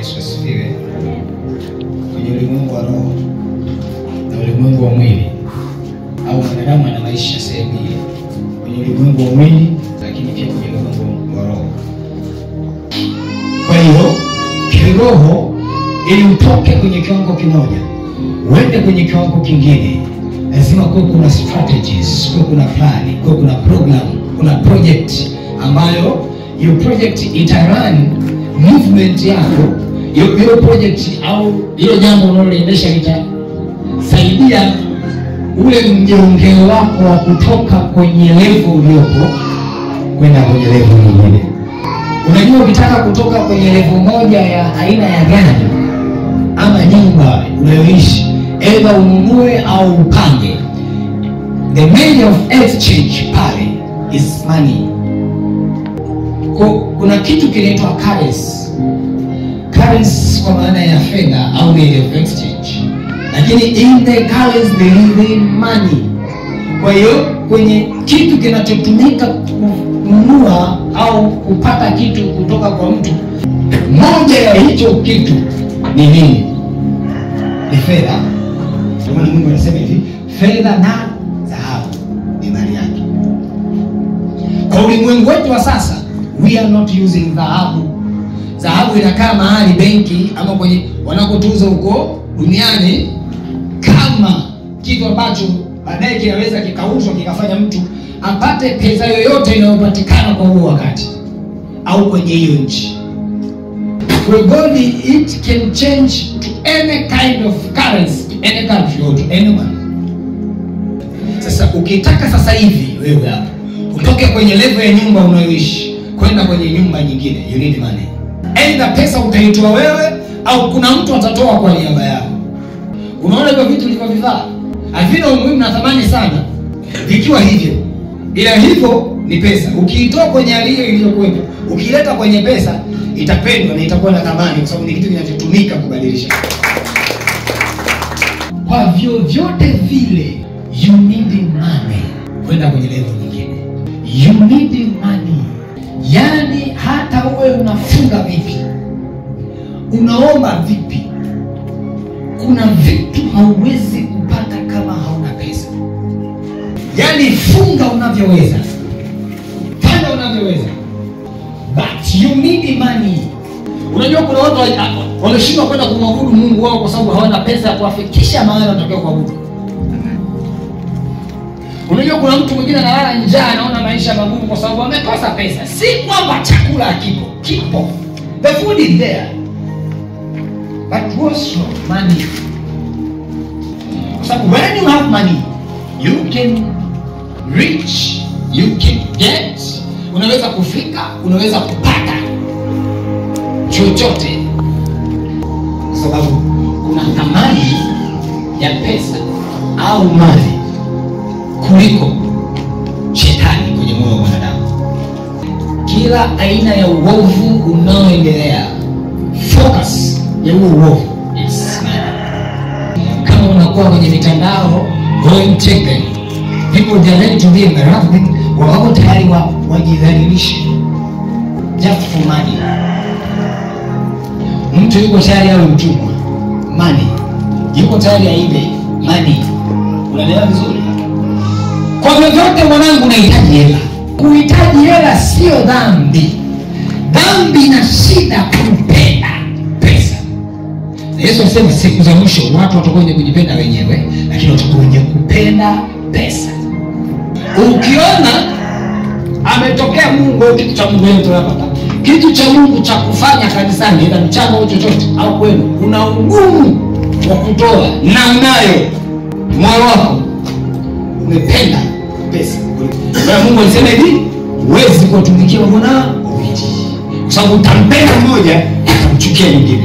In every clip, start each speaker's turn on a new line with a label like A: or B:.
A: Yesu asifiwe. Kwenye ulimwengu wa roho na ulimwengu wa mwili, au mwanadamu ana maisha sehemu hii, kwenye ulimwengu wa mwili lakini pia kwenye ulimwengu wa roho. Kwa hiyo kiroho, ili utoke kwenye kiwango kimoja uende kwenye kiwango kingine, lazima kuna strategies, kuna plan, kuna program, kuna project ambayo hiyo project itarun movement yako. Hiyo project au hiyo jambo unaloendesha litasaidia ule mjongeo wako wa kutoka kwenye level uliopo kwenda kwenye level nyingine. Unajua, ukitaka kutoka kwenye level moja ya aina ya gari ama nyumba unayoishi, either ununue au upange, the measure of exchange pale is money. Kuna kitu kinaitwa currency. Currency kwa maana ya fedha au measure of exchange, lakini in the currency there is money. Kwa hiyo kwenye kitu kinachotumika kununua au kupata kitu kutoka kwa mtu, moja ya hicho kitu ni nini? Ni fedha. Kwa maana Mungu anasema hivi, fedha na dhahabu ni mali yake. Kwa ulimwengu wetu wa sasa, we are not using dhahabu. Dhahabu inakaa mahali benki ama kwenye wanakotunza huko duniani kama kitu ambacho baadaye kinaweza kikauzwa kikafanya mtu apate pesa yoyote inayopatikana kwa huo wakati au kwenye hiyo nchi. For God, it can change to any kind of currency, to any country or to anyone. Sasa ukitaka sasa hivi wewe hapa utoke kwenye level ya nyumba unayoishi kwenda kwenye nyumba nyingine, you need money. Either pesa utaitoa wewe au kuna mtu atatoa kwa niaba yako. Unaona hivyo vitu vilivyovivaa havina umuhimu na thamani sana vikiwa hivyo, ila hivyo ni pesa. Ukiitoa kwenye hali hiyo iliyokuwepo, ukileta kwenye pesa, itapendwa na itakuwa na thamani, kwa sababu ni kitu kinachotumika kubadilisha. Kwa vyovyote vile, you need money kwenda kwenye level nyingine. You need money. Yani hata uwe unafunga vipi, unaomba vipi, kuna vitu hauwezi kupata kama hauna pesa. Yani funga unavyoweza, fanya unavyoweza, but you need money. Unajua kuna watu wameshindwa kwenda kumwabudu Mungu wao kwa sababu hawana pesa ya kuwafikisha mahali wanatakiwa kuabudu. Unajua kuna mtu mwingine analala njaa, anaona maisha magumu kwa sababu amekosa pesa. Si kwamba chakula hakipo, kipo. The food is there. But what's money? So when you have money, you can reach, you can get, unaweza kufika, unaweza kupata chochote. Kwa sababu kuna thamani ya pesa au mali kuliko shetani kwenye moyo wa mwanadamu. Kila aina ya uovu unaoendelea, focus ya huo uovu is money. Kama unakuwa kwenye mitandao, go and check them. People they are ready to be embarrassed, wako tayari wajidhalilishe just for money. Mtu yuko tayari awe mtumwa, money. Yuko tayari aibe, money. Unaelewa vizuri? Kwa vyovyote mwanangu, unahitaji hela. Kuhitaji hela sio dhambi. Dhambi na shida kupenda pesa. Na Yesu alisema siku za mwisho watu watakuwa wenye kujipenda wenyewe, lakini watakuwa wenye kupenda pesa. Ukiona ametokea Mungu, kitu cha Mungu yetu hapa, kitu cha Mungu cha kufanya kanisani, ila mchango au chochote au kwenu, una ugumu wa kutoa na unayo moyo wako umependa pesa. Kwa Mungu alisema hivi, huwezi kutumikia Bwana wawili, kwa sababu utampenda mmoja utamchukia mwingine.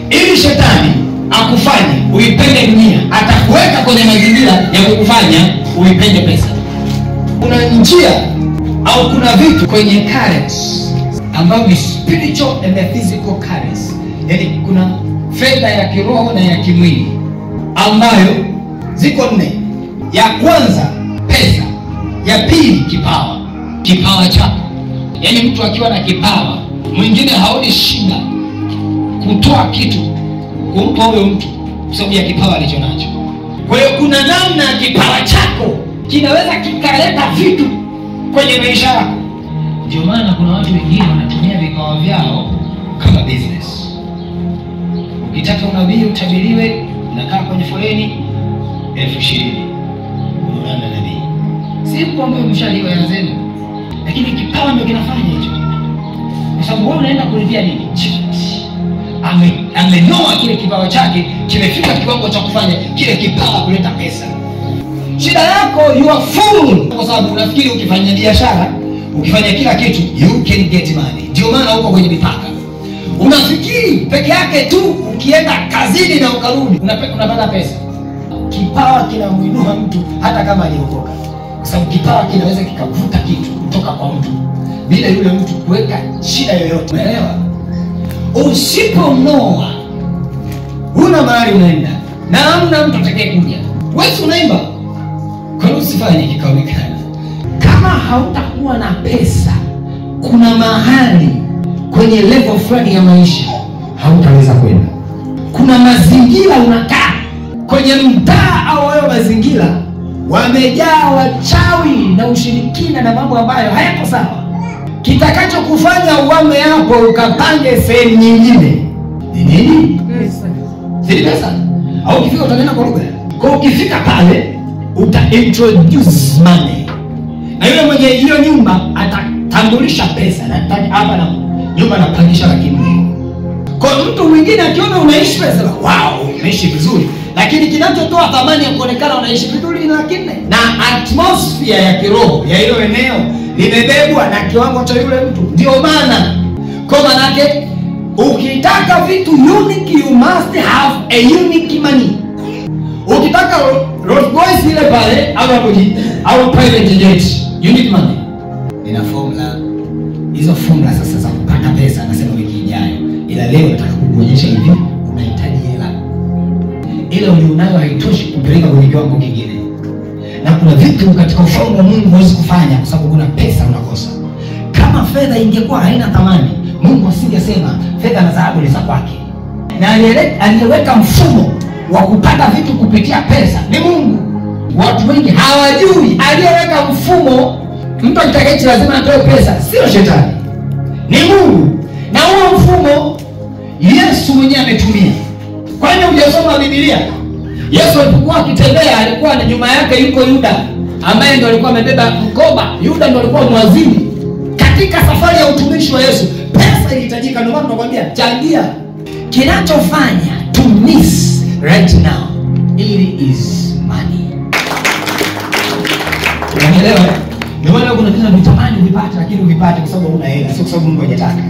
A: Ili shetani akufanye uipende dunia, atakuweka kwenye mazingira ya kukufanya uipende pesa. Kuna njia au kuna vitu kwenye currency ambayo ni spiritual and the physical currency. Yani kuna fedha ya kiroho na ya kimwili ambayo ziko nne. Ya kwanza pesa, ya pili kipawa, kipawa chako. Yani mtu akiwa na kipawa, mwingine haoni shida kutoa kitu kumpa huyo mtu kwa sababu ya kipawa alichonacho. Kwa hiyo kuna namna kipawa chako kinaweza kikaleta vitu kwenye maisha yako. Ndio maana kuna watu wengine wanatumia vipawa vyao kama business. Ukitaka unabii utabiriwe, unakaa kwenye foleni 20,000 unaona nabii. Si kwamba mshaliwa ya zenu, lakini kipawa ndio kinafanya hicho. Kwa sababu wewe unaenda kulipia nini? Amenoa kile kipawa chake, kimefika kiwango cha kufanya kile kipawa kuleta pesa. Shida yako you are fool, kwa sababu unafikiri ukifanya biashara, ukifanya kila kitu you can get money. Ndio maana uko kwenye mipaka. Unafikiri peke yake tu ukienda kazini na ukarudi unapata pesa. Kipawa kinamuinua mtu hata kama aliokoka. Kwa sababu kipawa kinaweza kikavuta kitu kutoka kwa mtu bila yule mtu kuweka shida yoyote. Umeelewa? Usiponoa huna mahali unaenda na hamna mtu atakayekuja. Wewe unaimba, kwa nini usifanye kikaonekana? Kama hautakuwa na pesa, kuna mahali kwenye level fulani ya maisha hautaweza kwenda. Kuna mazingira unakaa kwenye mtaa au hayo mazingira wamejaa wachawi na ushirikina na mambo ambayo hayako sawa. Kitakacho kufanya uame hapo ukapange sehemu nyingine ni nini? Pesa. Si pesa? Au ukifika utanena kwa lugha. Kwa ukifika pale uta introduce money. Na yule mwenye hiyo nyumba atatambulisha pesa na hapa na nyumba napangisha 1,000,000. Kwa mtu mwingine akiona unaishi pesa, wow, unaishi vizuri. Lakini kinachotoa thamani ya kuonekana unaishi vizuri ni 1,000,000. Na atmosphere ya kiroho ya hilo eneo limebebwa na kiwango cha yule mtu. Ndio maana kwa maana yake ukitaka vitu unique you must have a unique money. Ukitaka Rolls Royce ile pale au private jet, unique money. Nina formula. Hizo formula sasa za kupata pesa nasema wiki ijayo. Ila leo nataka kukuonyesha hivi unahitaji hela. Ile ulionayo haitoshi kupeleka kwenye kiwango kingine. Na kuna vitu katika ufalme wa Mungu huwezi kufanya kwa sababu kuna pesa unakosa. Kama fedha ingekuwa haina thamani, Mungu asingesema fedha na dhahabu ni za kwake. Na aliyeweka mfumo wa kupata vitu kupitia pesa ni Mungu. Watu wengi hawajui aliyeweka mfumo. Mtu akitakaje lazima atoe pesa, sio shetani. Ni Mungu. Na huo mfumo Yesu mwenyewe ametumia. Kwa nini hujasoma Biblia? Yesu alipokuwa akitembea alikuwa na nyuma yake yuko Yuda ambaye ndo alikuwa amebeba mkoba. Yuda ndo alikuwa mwazini. Katika safari ya utumishi wa Yesu, pesa ilihitajika. Ndio maana tunakwambia changia. Kinachofanya to miss right now, it is money. Unaelewa? Ndio maana kuna kitu unatamani vipate lakini uvipate kwa sababu huna hela, sio kwa sababu Mungu hajataka.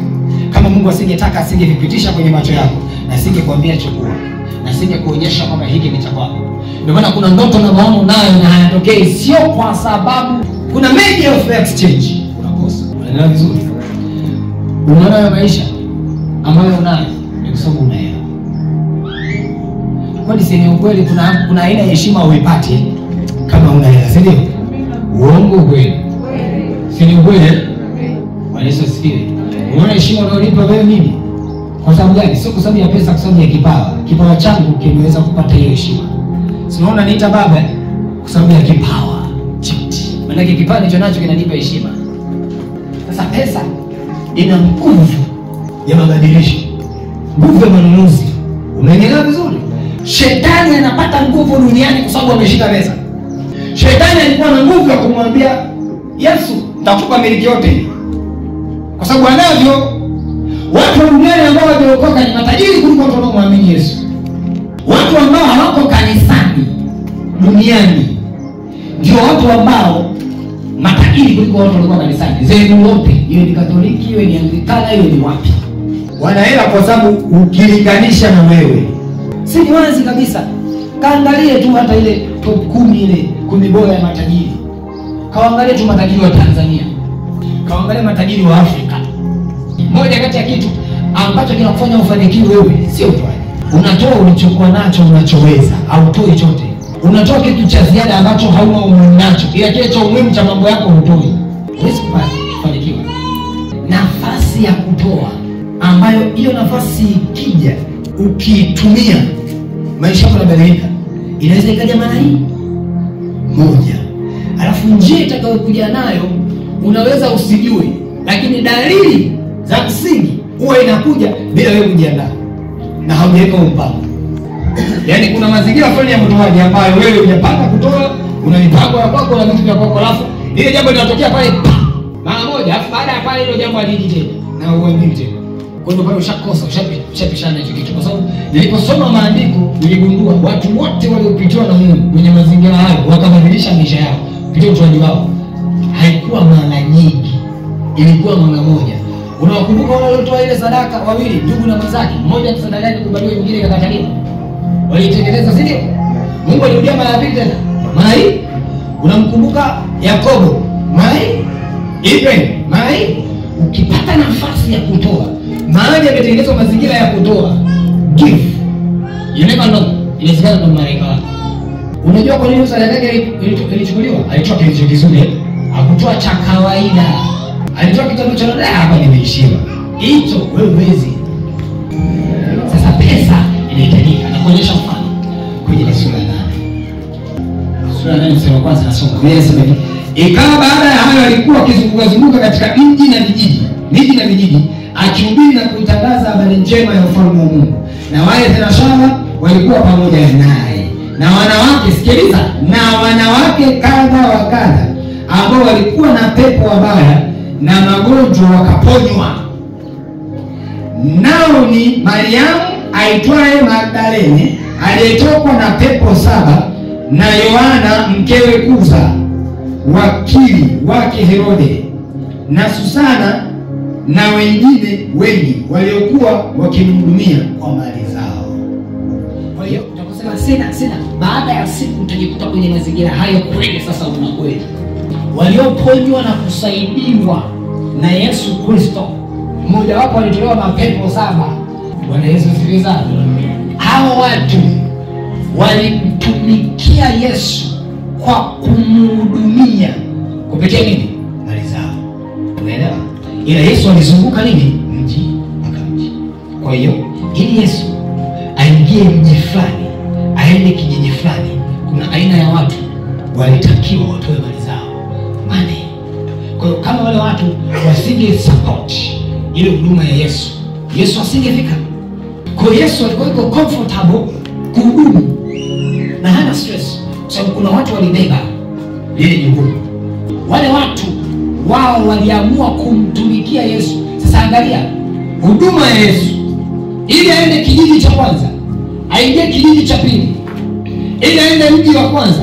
A: Kama Mungu asingetaka asingevipitisha kwenye macho yako na asingekwambia chukua. Na singekuonyesha kwamba hiki ni cha kwako. Ndio maana kuna ndoto na maono nayo na hayatokei sio kwa sababu kuna media of exchange unakosa. Unaelewa vizuri? Unaona maisha ambayo unayo ni kwa sababu una hela. Kwa nini ni ukweli kuna aina ya heshima uipate kama una hela, si ndio? Uongo kweli. Si ni ukweli? Yesu asifiwe. Unaona heshima unayonipa wewe mimi? Kwa sababu gani? Sio kwa sababu ya pesa, kwa sababu ya kipawa. Kipawa changu kimeweza kupata hiyo heshima. Unaona niita baba kwa sababu ya kipawa. Maana kipawa ndicho nacho kinanipa heshima. Sasa pesa ina nguvu ya mabadilisho. Nguvu ya manunuzi. Umeelewa vizuri? Shetani anapata nguvu duniani kwa sababu ameshika pesa. Shetani alikuwa na nguvu ya kumwambia Yesu, nitakupa miliki yote. Kwa sababu anavyo. Watu duniani ambao wameokoka ni matajiri kuliko watu wanaoamini Yesu. Watu ambao hawako kanisani duniani ndio watu ambao matajiri kuliko watu walio kanisani. Zenu wote, iwe ni Katoliki, iwe ni Anglikana, iwe ni wapi. Wana hela kwa sababu ukilinganisha na wewe. Si ni wazi kabisa. Kaangalie tu hata ile top 10 ile 10 bora ya matajiri. Kaangalie tu matajiri wa Tanzania. Kaangalie matajiri wa Afrika. Moja kati ya kitu ambacho kinakufanya ufanikiwe wewe sio utoaji. Unatoa ulichokuwa nacho unachoweza, au utoi chote. Unatoa kitu cha ziada ambacho hauna umuhimu nacho. Ila kile cha umuhimu cha mambo yako hutoi. Huwezi kufanikiwa. Nafasi ya kutoa ambayo hiyo nafasi ikija ukiitumia maisha yako yanabadilika. Inaweza ikaja mara hii moja, alafu njia itakayokuja nayo unaweza usijue, lakini dalili za msingi huwa inakuja bila wewe kujiandaa na haujaweka mpango. Yaani kuna mazingira fulani ya mtoaji ambayo wewe hujapanga kutoa, una mipango ya kwako na vitu vya kwako, alafu ile jambo linatokea pale mara moja, alafu baada ya pale hilo jambo haliji tena na uamini tena. Kwa hiyo pale ushakosa, ushapishana hicho kitu. Kwa sababu niliposoma maandiko niligundua watu wote waliopitiwa na Mungu kwenye mazingira hayo wakabadilisha maisha yao kupitia utoaji wao. Haikuwa mara nyingi, ilikuwa mara moja. Unawakumbuka wale waliotoa ile sadaka wawili, ndugu na mwenzake, mmoja sadaka yake kubaliwa, mwingine ikakataliwa. Walitengeneza sio? Mungu alirudia mara pili tena. Mara hii unamkumbuka Yakobo, mara hii Ibrahim, mara hii ukipata nafasi ya kutoa, mahali yametengenezwa mazingira ya kutoa, give. You never know. Inawezekana ndo malaika wako. Unajua kwa nini sadaka yake ilichukuliwa? Alitoa kitu kizuri, hakutoa cha kawaida. Alitoa kitu ambacho hapa nimeishiwa. Hicho wewe huwezi. Sasa pesa inahitajika. Na kuonyesha mfano kwenye sura ya 8. Sura ya 8 sura ya kwanza nasoma. Inasema hivi: ikawa baada ya hayo alikuwa akizunguka katika miji na vijiji, akihubiri na kutangaza habari njema ya ufalme wa Mungu. Na wale thenashara walikuwa pamoja naye. Na wanawake, sikiliza, na wanawake kadha wa kadha ambao walikuwa na pepo wabaya na magonjwa wakaponywa. Nao ni Mariamu aitwaye Magdalene, aliyetokwa na pepo 7, na Yohana mkewe Kuza, wakili wake Herode, na Susana na wengine wengi waliokuwa wakimhudumia kwa mali zao. Kwa hiyo utakusema sina baada ya siku utajikuta kwenye mazingira hayo kweli. Sasa unakwenda walioponywa na kusaidiwa na Yesu Kristo, mmoja wapo alitolewa mapepo 7. Bwana Yesu sikiliza. Hao watu walimtumikia Yesu kwa kumhudumia kupitia nini? Mali zao. Unaelewa? Ila Yesu alizunguka nini? Mji akamji. Kwa hiyo ili Yesu aingie mji fulani, aende kijiji fulani, kuna aina ya watu walitakiwa watoe mali zao, money. Kwa hiyo kama wale watu wasinge support ile huduma ya Yesu asingefika. Kwa hiyo Yesu alikuwa comfortable kuhudumu na hana stress, kwa sababu kuna watu walibeba ile jukumu. Wale watu wao waliamua kumtumikia Yesu. Sasa angalia huduma ya Yesu, ili aende kijiji cha kwanza, aingie kijiji cha pili, ili aende mji wa kwanza,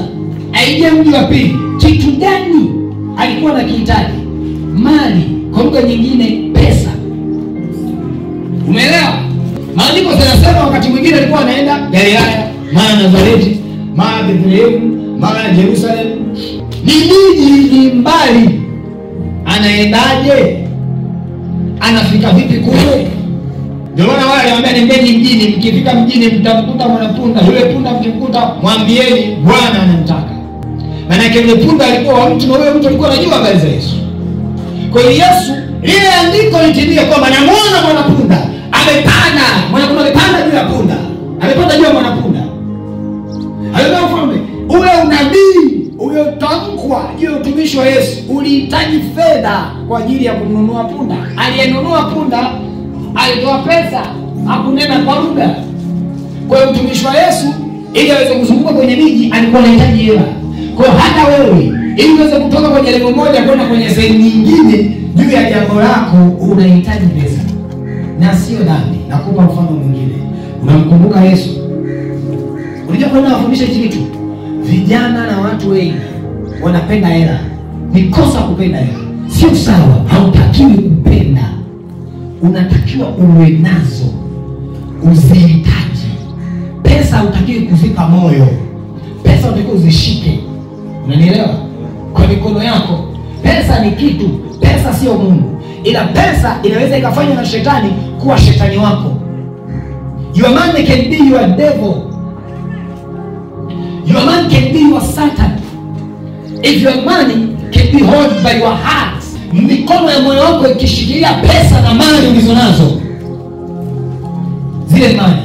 A: aingie mji wa pili. Kitu gani alikuwa anakihitaji? Mali, kwa lugha nyingine pesa. Umeelewa? Maandiko yanasema wakati mwingine alikuwa anaenda Galilaya, mara Nazareti, mara Bethlehem, mara Jerusalem. Ni miji ni mbali. Anaendaje? Anafika vipi kule? Ndio maana wale waliambia nendeni mjini, mkifika mjini mtamkuta mwanapunda. Yule punda mkimkuta mwambieni Bwana anamtaka. Maana yake yule punda alikuwa wa mtu, na yule mtu alikuwa anajua habari za Yesu. Kwa hiyo Yesu, ile andiko litimie kwamba namuona mwanapunda amepanda, mwanapunda amepanda juu ya punda. Amepanda juu ya mwanapunda. Hayo ufalme. Ule unabii uliotamkwa juu ya utumishi wa Yesu ulihitaji fedha kwa ajili ya kununua punda. Aliyenunua punda alitoa pesa, hakunena kwa lugha. Kwa hiyo utumishi wa Yesu ili aweze kuzunguka kwenye miji alikuwa anahitaji hela. Kwa hiyo hata wewe ili uweze kutoka kwenye level moja kwenda kwenye sehemu nyingine juu ya jambo lako unahitaji pesa. Na sio dhambi. Nakupa mfano mwingine. Unamkumbuka Yesu? Unajua kwa nini anafundisha hichi kitu? Vijana na watu wengi wanapenda hela. Ni kosa kupenda hela. Sio sawa. Hautakiwi kupenda. Unatakiwa uwe nazo, uzihitaji. Pesa hutakiwi kuzipa moyo. Pesa unatakiwa uzishike. Unanielewa? Kwa mikono yako. Pesa ni kitu. Pesa sio Mungu. Ila pesa inaweza ikafanywa na shetani kuwa shetani wako. Your money can be your devil. Your man can be your Satan. If your money can be held by your heart, mikono ya moyo wako ikishikilia pesa na mali ulizonazo, zile mali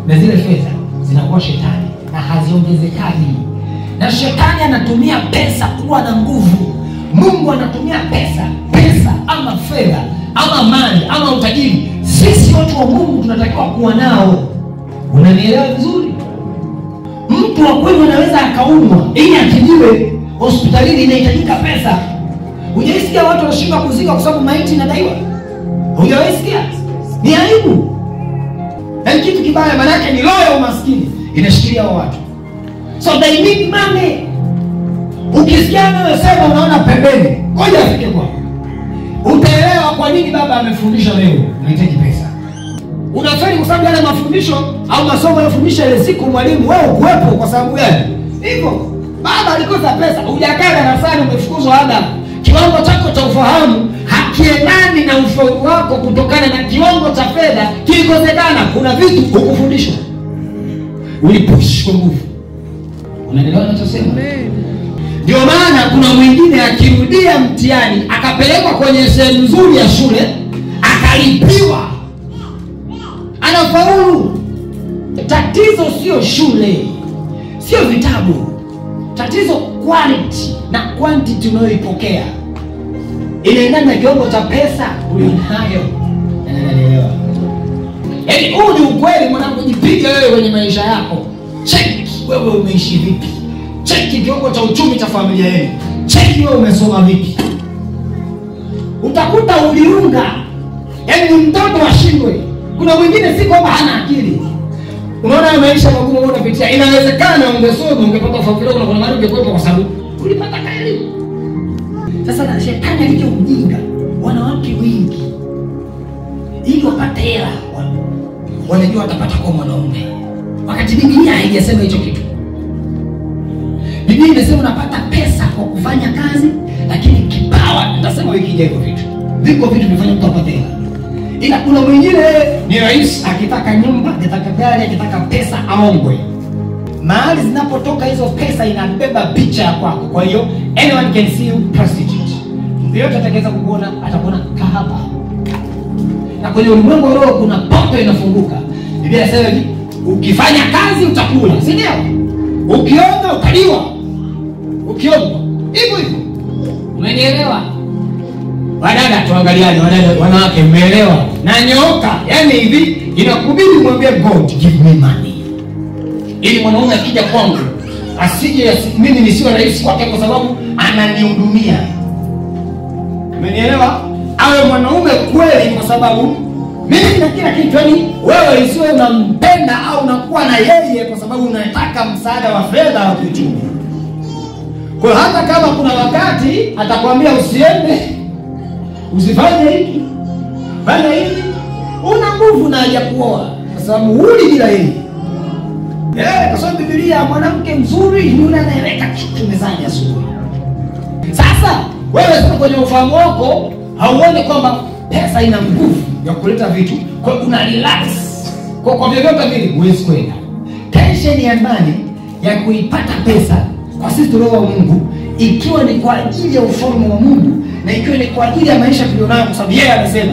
A: na zile fedha zinakuwa shetani na haziongezekani. Na shetani anatumia pesa kuwa na nguvu. Mungu anatumia pesa ama fedha ama mali ama utajiri. Sisi watu wa Mungu tunatakiwa kuwa nao. Unanielewa vizuri? Mtu wa kweli anaweza akaumwa ili atibiwe hospitalini, inahitajika pesa. Hujaisikia watu wanashindwa kuzika kwa sababu maiti inadaiwa? Hujaisikia? Ni aibu. Na kitu kibaya, maana yake ni roho ya umaskini inashikilia watu. So they need money. Ukisikia wewe sema unaona pembeni, ngoja afike kwako. Utaelewa kwa nini baba amefundisha leo unahitaji pesa. Unafeli kwa sababu yale mafundisho au masomo aliyofundisha ile siku mwalimu wewe kuwepo kwa sababu gani? Hivyo baba alikosa pesa, hujakaa darasani, umefukuzwa ada. Kiwango chako cha ufahamu hakiendani na ufaulu wako kutokana na kiwango cha fedha kilikosekana. Kuna vitu hukufundishwa. Ulipush kwa nguvu. Unaelewa ninachosema? Ndio maana kuna mwingine akirudia mtihani akapelekwa kwenye sehemu nzuri ya shule akalipiwa, anafaulu. Tatizo sio shule, sio vitabu. Tatizo quality na quantity unayoipokea inaendana na kiwango cha pesa ulionayo. Unaelewa? Yaani huu ni ukweli mwanangu, jipige wewe kwenye maisha yako. Check wewe umeishi vipi? Check kiwango cha uchumi cha familia yenu. Check wewe umesoma vipi? Utakuta uliunga. Yaani mtoto ashindwe. Kuna mwingine si kwamba hana akili. Unaona maisha magumu unapitia. Inawezekana ungesoma ungepata familia na kuna mali ungekuepo kwa sababu ulipata elimu. Sasa na shetani alije ujinga wanawake wengi ili wapate hela. Wanajua watapata kwa mwanaume. Wakati Biblia haijasema hicho kitu. Biblia inasema unapata pesa kwa kufanya kazi, lakini kipawa nitasema wiki ijayo vitu. Viko vitu vinafanya mtu apate hela. Ila kuna mwingine ni rais, akitaka nyumba, akitaka gari, akitaka pesa aongwe. Mahali zinapotoka hizo pesa inabeba picha ya kwako. Kwa hiyo anyone can see you prostitute. Mtu yote atakayeweza kukuona atakuona kahaba. Na kwenye ulimwengu wa roho kuna poto inafunguka. Biblia inasema hivi, ukifanya kazi utakula, si ndio? Ukionga utaliwa. Ukionga hivyo hivyo. Umenielewa? Wadada tuangaliane, wadada wanawake mmeelewa? Na nyoka, yani hivi inakubidi mwambie God give me money. Ili mwanaume akija kwangu asije mimi nisiwe rais kwake kwa sababu ananihudumia. Umenielewa? Awe mwanaume kweli kwa sababu mimi na kila kitu, yani wewe isiwe unampenda au unakuwa na yeye kwa sababu unataka msaada wa fedha au kiuchumi. Kwa hata kama kuna wakati atakwambia usiende, usifanye hiki, fanya hivi, una nguvu na hajakuoa kwa sababu huli bila yeye. Kwa sababu Biblia mwanamke mzuri ni yule anayeweka kitu mezani asubuhi. Sasa wewe sasa kwenye ufahamu wako hauone kwamba pesa ina nguvu ya kuleta vitu, kwa una relax. Kwa vyovyote vile huwezi kwenda. Tension ya ndani ya kuipata pesa kwa sisi roho wa Mungu, ikiwa ni kwa ajili ya ufalme wa Mungu na ikiwa ni kwa ajili ya maisha tulionayo, kwa sababu yeye amesema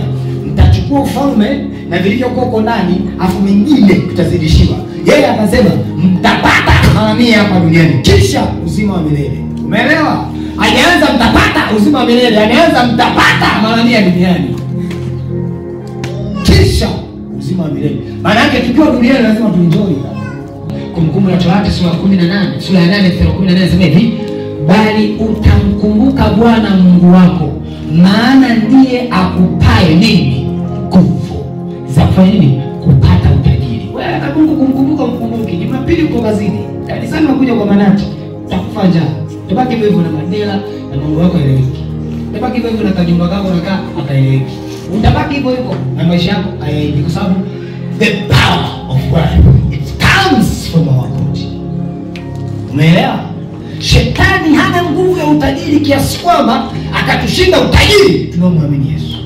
A: mtachukua ufalme na vilivyokuwa huko ndani afu mengine tutazidishiwa. Yeye akasema mtapata mara 100 hapa duniani kisha uzima wa milele. Umeelewa? Alianza mtapata uzima wa milele, alianza mtapata mara 100 duniani kisha uzima wa milele. Maana yake tukiwa duniani lazima tuenjoy. Kumbukumbu la Torati sura ya 18, sura ya 8 mstari wa 18 inasema hivi, bali utamkumbuka Bwana Mungu wako, maana ndiye akupaye nini? Nguvu za kufanya nini? Kupata utajiri. Wewe kama Mungu kumkumbuka mkumbuke. Jumapili uko kazini, kanisani unakuja kwa manati, utakufa njaa. Tabaki hivyo na madela na mambo yako yaeleweki. Tabaki hivyo na kajumba kako unakaa hataeleweki. Utabaki hivyo na maisha yako hayaendi kwa sababu the power of God it comes from our God. Umeelewa? Shetani hana nguvu ya utajiri kiasi kwamba akatushinda utajiri tunaomwamini Yesu.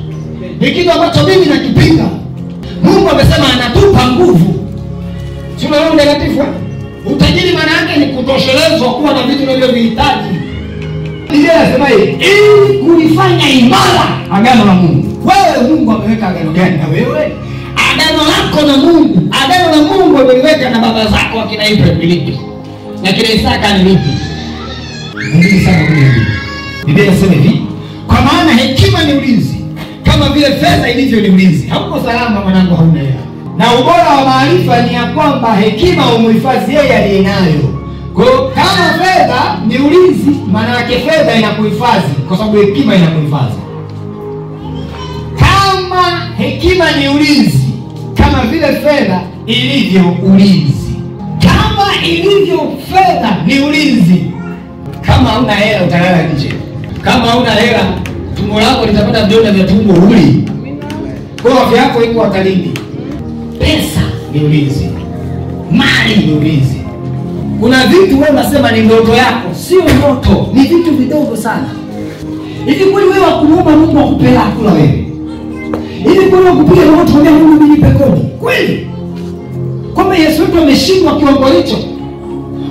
A: Ni kitu ambacho mimi nakipinga. Mungu amesema anatupa nguvu. Sio Roho Mtakatifu. Utajiri maana yake ni kutoshelezwa kuwa na vitu unavyovihitaji. Biblia inasema hivi, ili kulifanya imara agano la Mungu. Wewe Mungu ameweka agano gani na wewe? agano lako na Mungu, agano la Mungu umeliweka na baba zako akina Ibrahim lipi? Na kina Isaka ni lipi? Ndio sana kwenye Biblia. Biblia inasema hivi, kwa maana hekima ni ulinzi, kama vile fedha ilivyo ni ulinzi. Hauko salama mwanangu, hauna hela. Na ubora wa maarifa ni ya kwamba hekima umhifadhi yeye aliyenayo. Kwa hiyo kama fedha ni ulinzi, maana yake fedha inakuhifadhi kwa sababu hekima inakuhifadhi. Kama hekima ni ulinzi, kama vile fedha ilivyo ulinzi. Kama ilivyo fedha ni ulinzi. Kama huna hela utalala nje. Kama huna hela tumbo lako litapata vidonda vya tumbo uli. Kwa afya yako iko hatarini. Pesa ni ulinzi. Mali ni ulinzi. Kuna vitu wewe unasema ni ndoto yako, sio ndoto, ni vitu vidogo sana. Hivi kweli wewe kumuomba Mungu akupe kula wewe? Hivi kweli kupiga magoti kwa Mungu mimi nipe kodi? Kweli? Kwamba Yesu wetu ameshindwa kiwango hicho?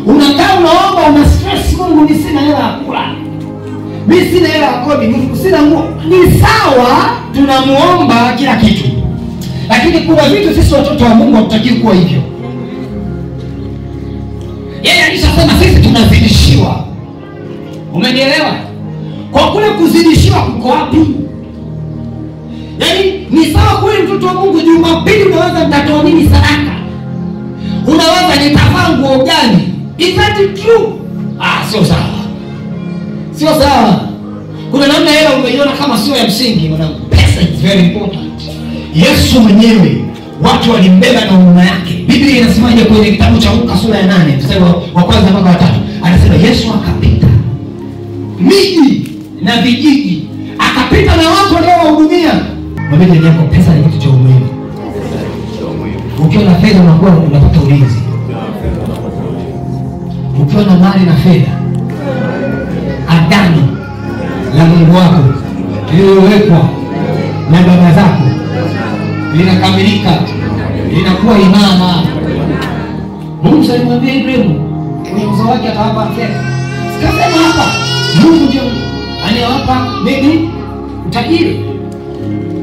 A: Unakaa unaomba una stress, Mungu mimi sina hela ya kula. Mimi sina hela ya kodi, mimi sina nguo. Ni sawa tunamuomba kila kitu. Lakini kuna vitu sisi watoto wa Mungu hatutaki kuwa hivyo. Yeye alishasema sisi tunazidishiwa. Umenielewa? Kwa kule kuzidishiwa kuko wapi? Yaani ni sawa kule mtoto wa Mungu Jumapili unawaza mtatoa nini sadaka? Unawaza nitavaa nguo gani? Is that true? Sio sawa. Sio sawa. Kuna namna hela umeiona kama sio ya msingi mwanangu. Pesa is very important. Yesu mwenyewe watu walimbeba na huruma yake. Biblia inasemaje kwenye kitabu cha Luka sura ya 8 mstari wa kwanza mpaka wa 3? Anasema Yesu akapita miji na vijiji, akapita na watu waliowahudumia. Mwambie yako pesa ni kitu cha umuhimu. Ukiwa na fedha unakuwa unapata ulinzi. Ukiwa na mali na fedha, agano la Mungu wako lililowekwa na baba zako linakamilika, linakuwa imara. Mungu alimwambia Ibrahim kwenye uzao wake atawapa fedha. Sikasema hapa Mungu ndio anayewapa nini? Utajiri.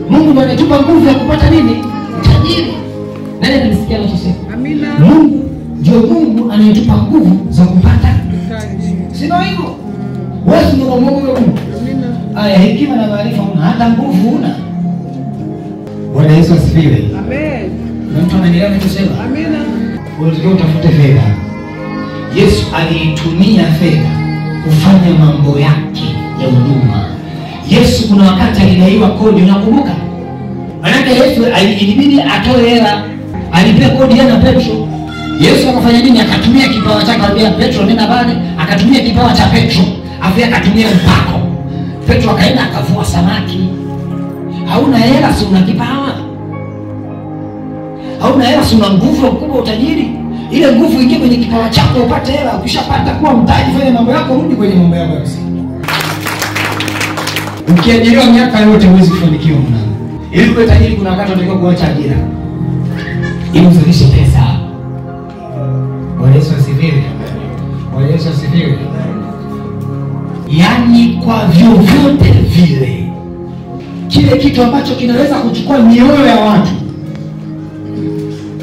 A: Mungu ndiye anatupa nguvu ya kupata nini? Utajiri. Nani anasikia anachosema? Amina. Mungu ndio Mungu anayetupa nguvu za kupata utajiri. Sio hivyo? Wewe ndio Mungu wewe. Amina. Aya, hekima na maarifa una, hata nguvu una. Bwana Yesu asifiwe. Amen. Na mtu anaendelea kusema amina. Wewe utafute fedha. Yesu aliitumia fedha kufanya mambo yake ya huduma. Yesu kuna wakati alidaiwa kodi, unakumbuka? Maana Yesu ilibidi atoe hela, alipia kodi na Petro. Yesu akafanya nini? Akatumia kipawa chake, akamwambia Petro nenda pale, akatumia kipawa cha Petro, afia akatumia mpako. Petro akaenda akavua samaki. Hauna hela si una kipawa. Hauna hela si una nguvu kubwa utajiri. Ile nguvu ingie kwenye kipawa chako upate hela, ukishapata kuwa mtaji fanya mambo yako, rudi kwenye mambo yako kabisa. Ukiajiriwa miaka yote huwezi kufanikiwa mwanangu. Ili uwe tajiri kuna wakati unatakiwa kuacha ajira. Ili uzalishe pesa. Bwana Yesu asifiwe. Bwana Yesu asifiwe. Yaani kwa vyovyote vile kile kitu ambacho kinaweza kuchukua mioyo ya watu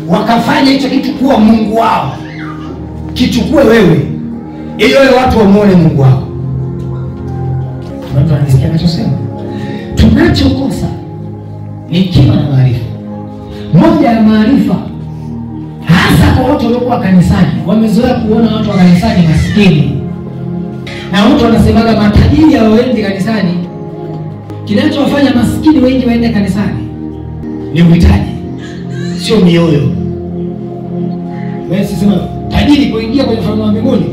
A: wakafanya hicho kitu kuwa Mungu wao, kichukue wewe ili wale watu wamuone Mungu wao. Watu wanasikia anachosema. Tunachokosa ni hekima na maarifa. Moja ya maarifa hasa kwa watu waliokuwa kanisani, wamezoea kuona watu wa kanisani maskini. Na watu wanasemaga matajiri hawaendi kanisani. Kinachowafanya maskini wengi waende kanisani ni uhitaji, sio mioyo. Wewe sema tajiri kuingia kwenye ufalme wa mbinguni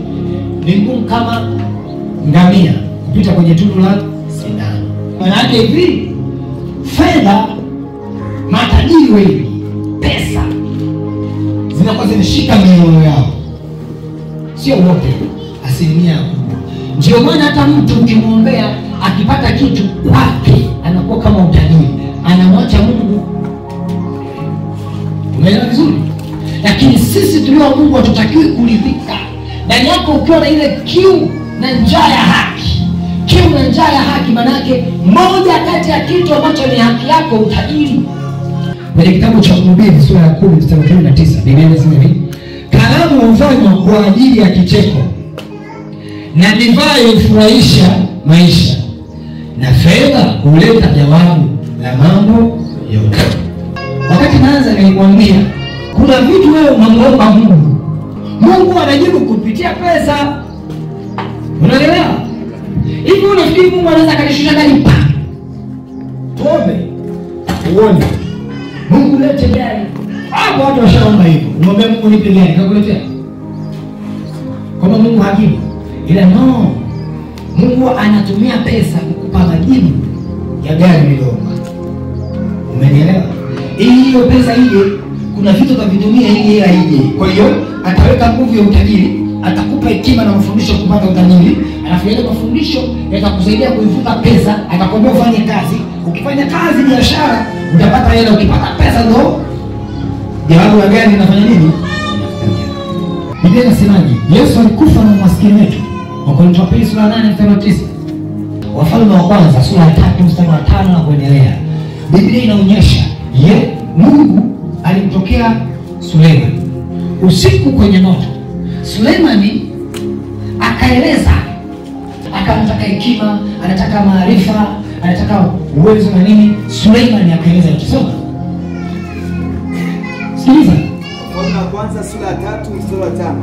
A: ni ngumu kama ngamia kupita kwenye tundu la sindano. Maana yake hivi, fedha, matajiri wengi, pesa zinakuwa zimeshika mioyo yao. Sio wote, asilimia kubwa. Ndio maana hata mtu ukimwombea akipata kitu kwake anakuwa kama utajiri, anamwacha Mungu. Umeelewa vizuri? Lakini sisi tulio Mungu hatutakiwi kuridhika. Ndani yako ukiwa na ile kiu na njaa ya haki. Kiu na njaa ya haki, manake moja kati ya kitu ambacho ni haki yako utajiri. Kwenye kitabu cha Mhubiri sura ya 10 mstari wa 19, Biblia inasema hivi: kalamu hufanywa kwa ajili ya kicheko, na divai hufurahisha maisha, na fedha huleta jawabu la mambo yote. Wakati naanza nilikwambia kuna vitu wewe unamuomba Mungu, Mungu anajibu kupitia pesa. Unaelewa? Hivi unafikiri Mungu anaweza kanishusha gari pa? Tuombe. Uone. Mungu lete gari. Hapo watu washaomba hivyo. Umwambie Mungu nipe gari, kakuletea. Kama Mungu hajibu. Ila no. Mungu anatumia pesa kukupa majibu ya gari uliloomba. Umenielewa? Hiyo pesa ile kuna vitu utavitumia ili yeye aije. Kwa hiyo ataweka nguvu ya utajiri, atakupa hekima na mafundisho kupata utajiri, alafu yale mafundisho yatakusaidia kuivuta pesa, atakwambia ufanye kazi. Ukifanya kazi biashara, utapata hela, ukipata pesa ndo jawabu la gari linafanya nini? Biblia inasemaje? Yesu alikufa na maskini wetu. Wakorintho wa pili sura 8 mstari wa 9. Wafalme wa kwanza sura ya 3 mstari wa 5 na kuendelea. Biblia inaonyesha Mungu alimtokea Suleiman usiku kwenye ndoto. Suleimani akaeleza, akamtaka hekima, anataka maarifa, anataka uwezo na nini. Suleimani akaeleza, ukisoma sikiliza,
B: Wafalme wa kwanza sura ya 3 mstari wa 5.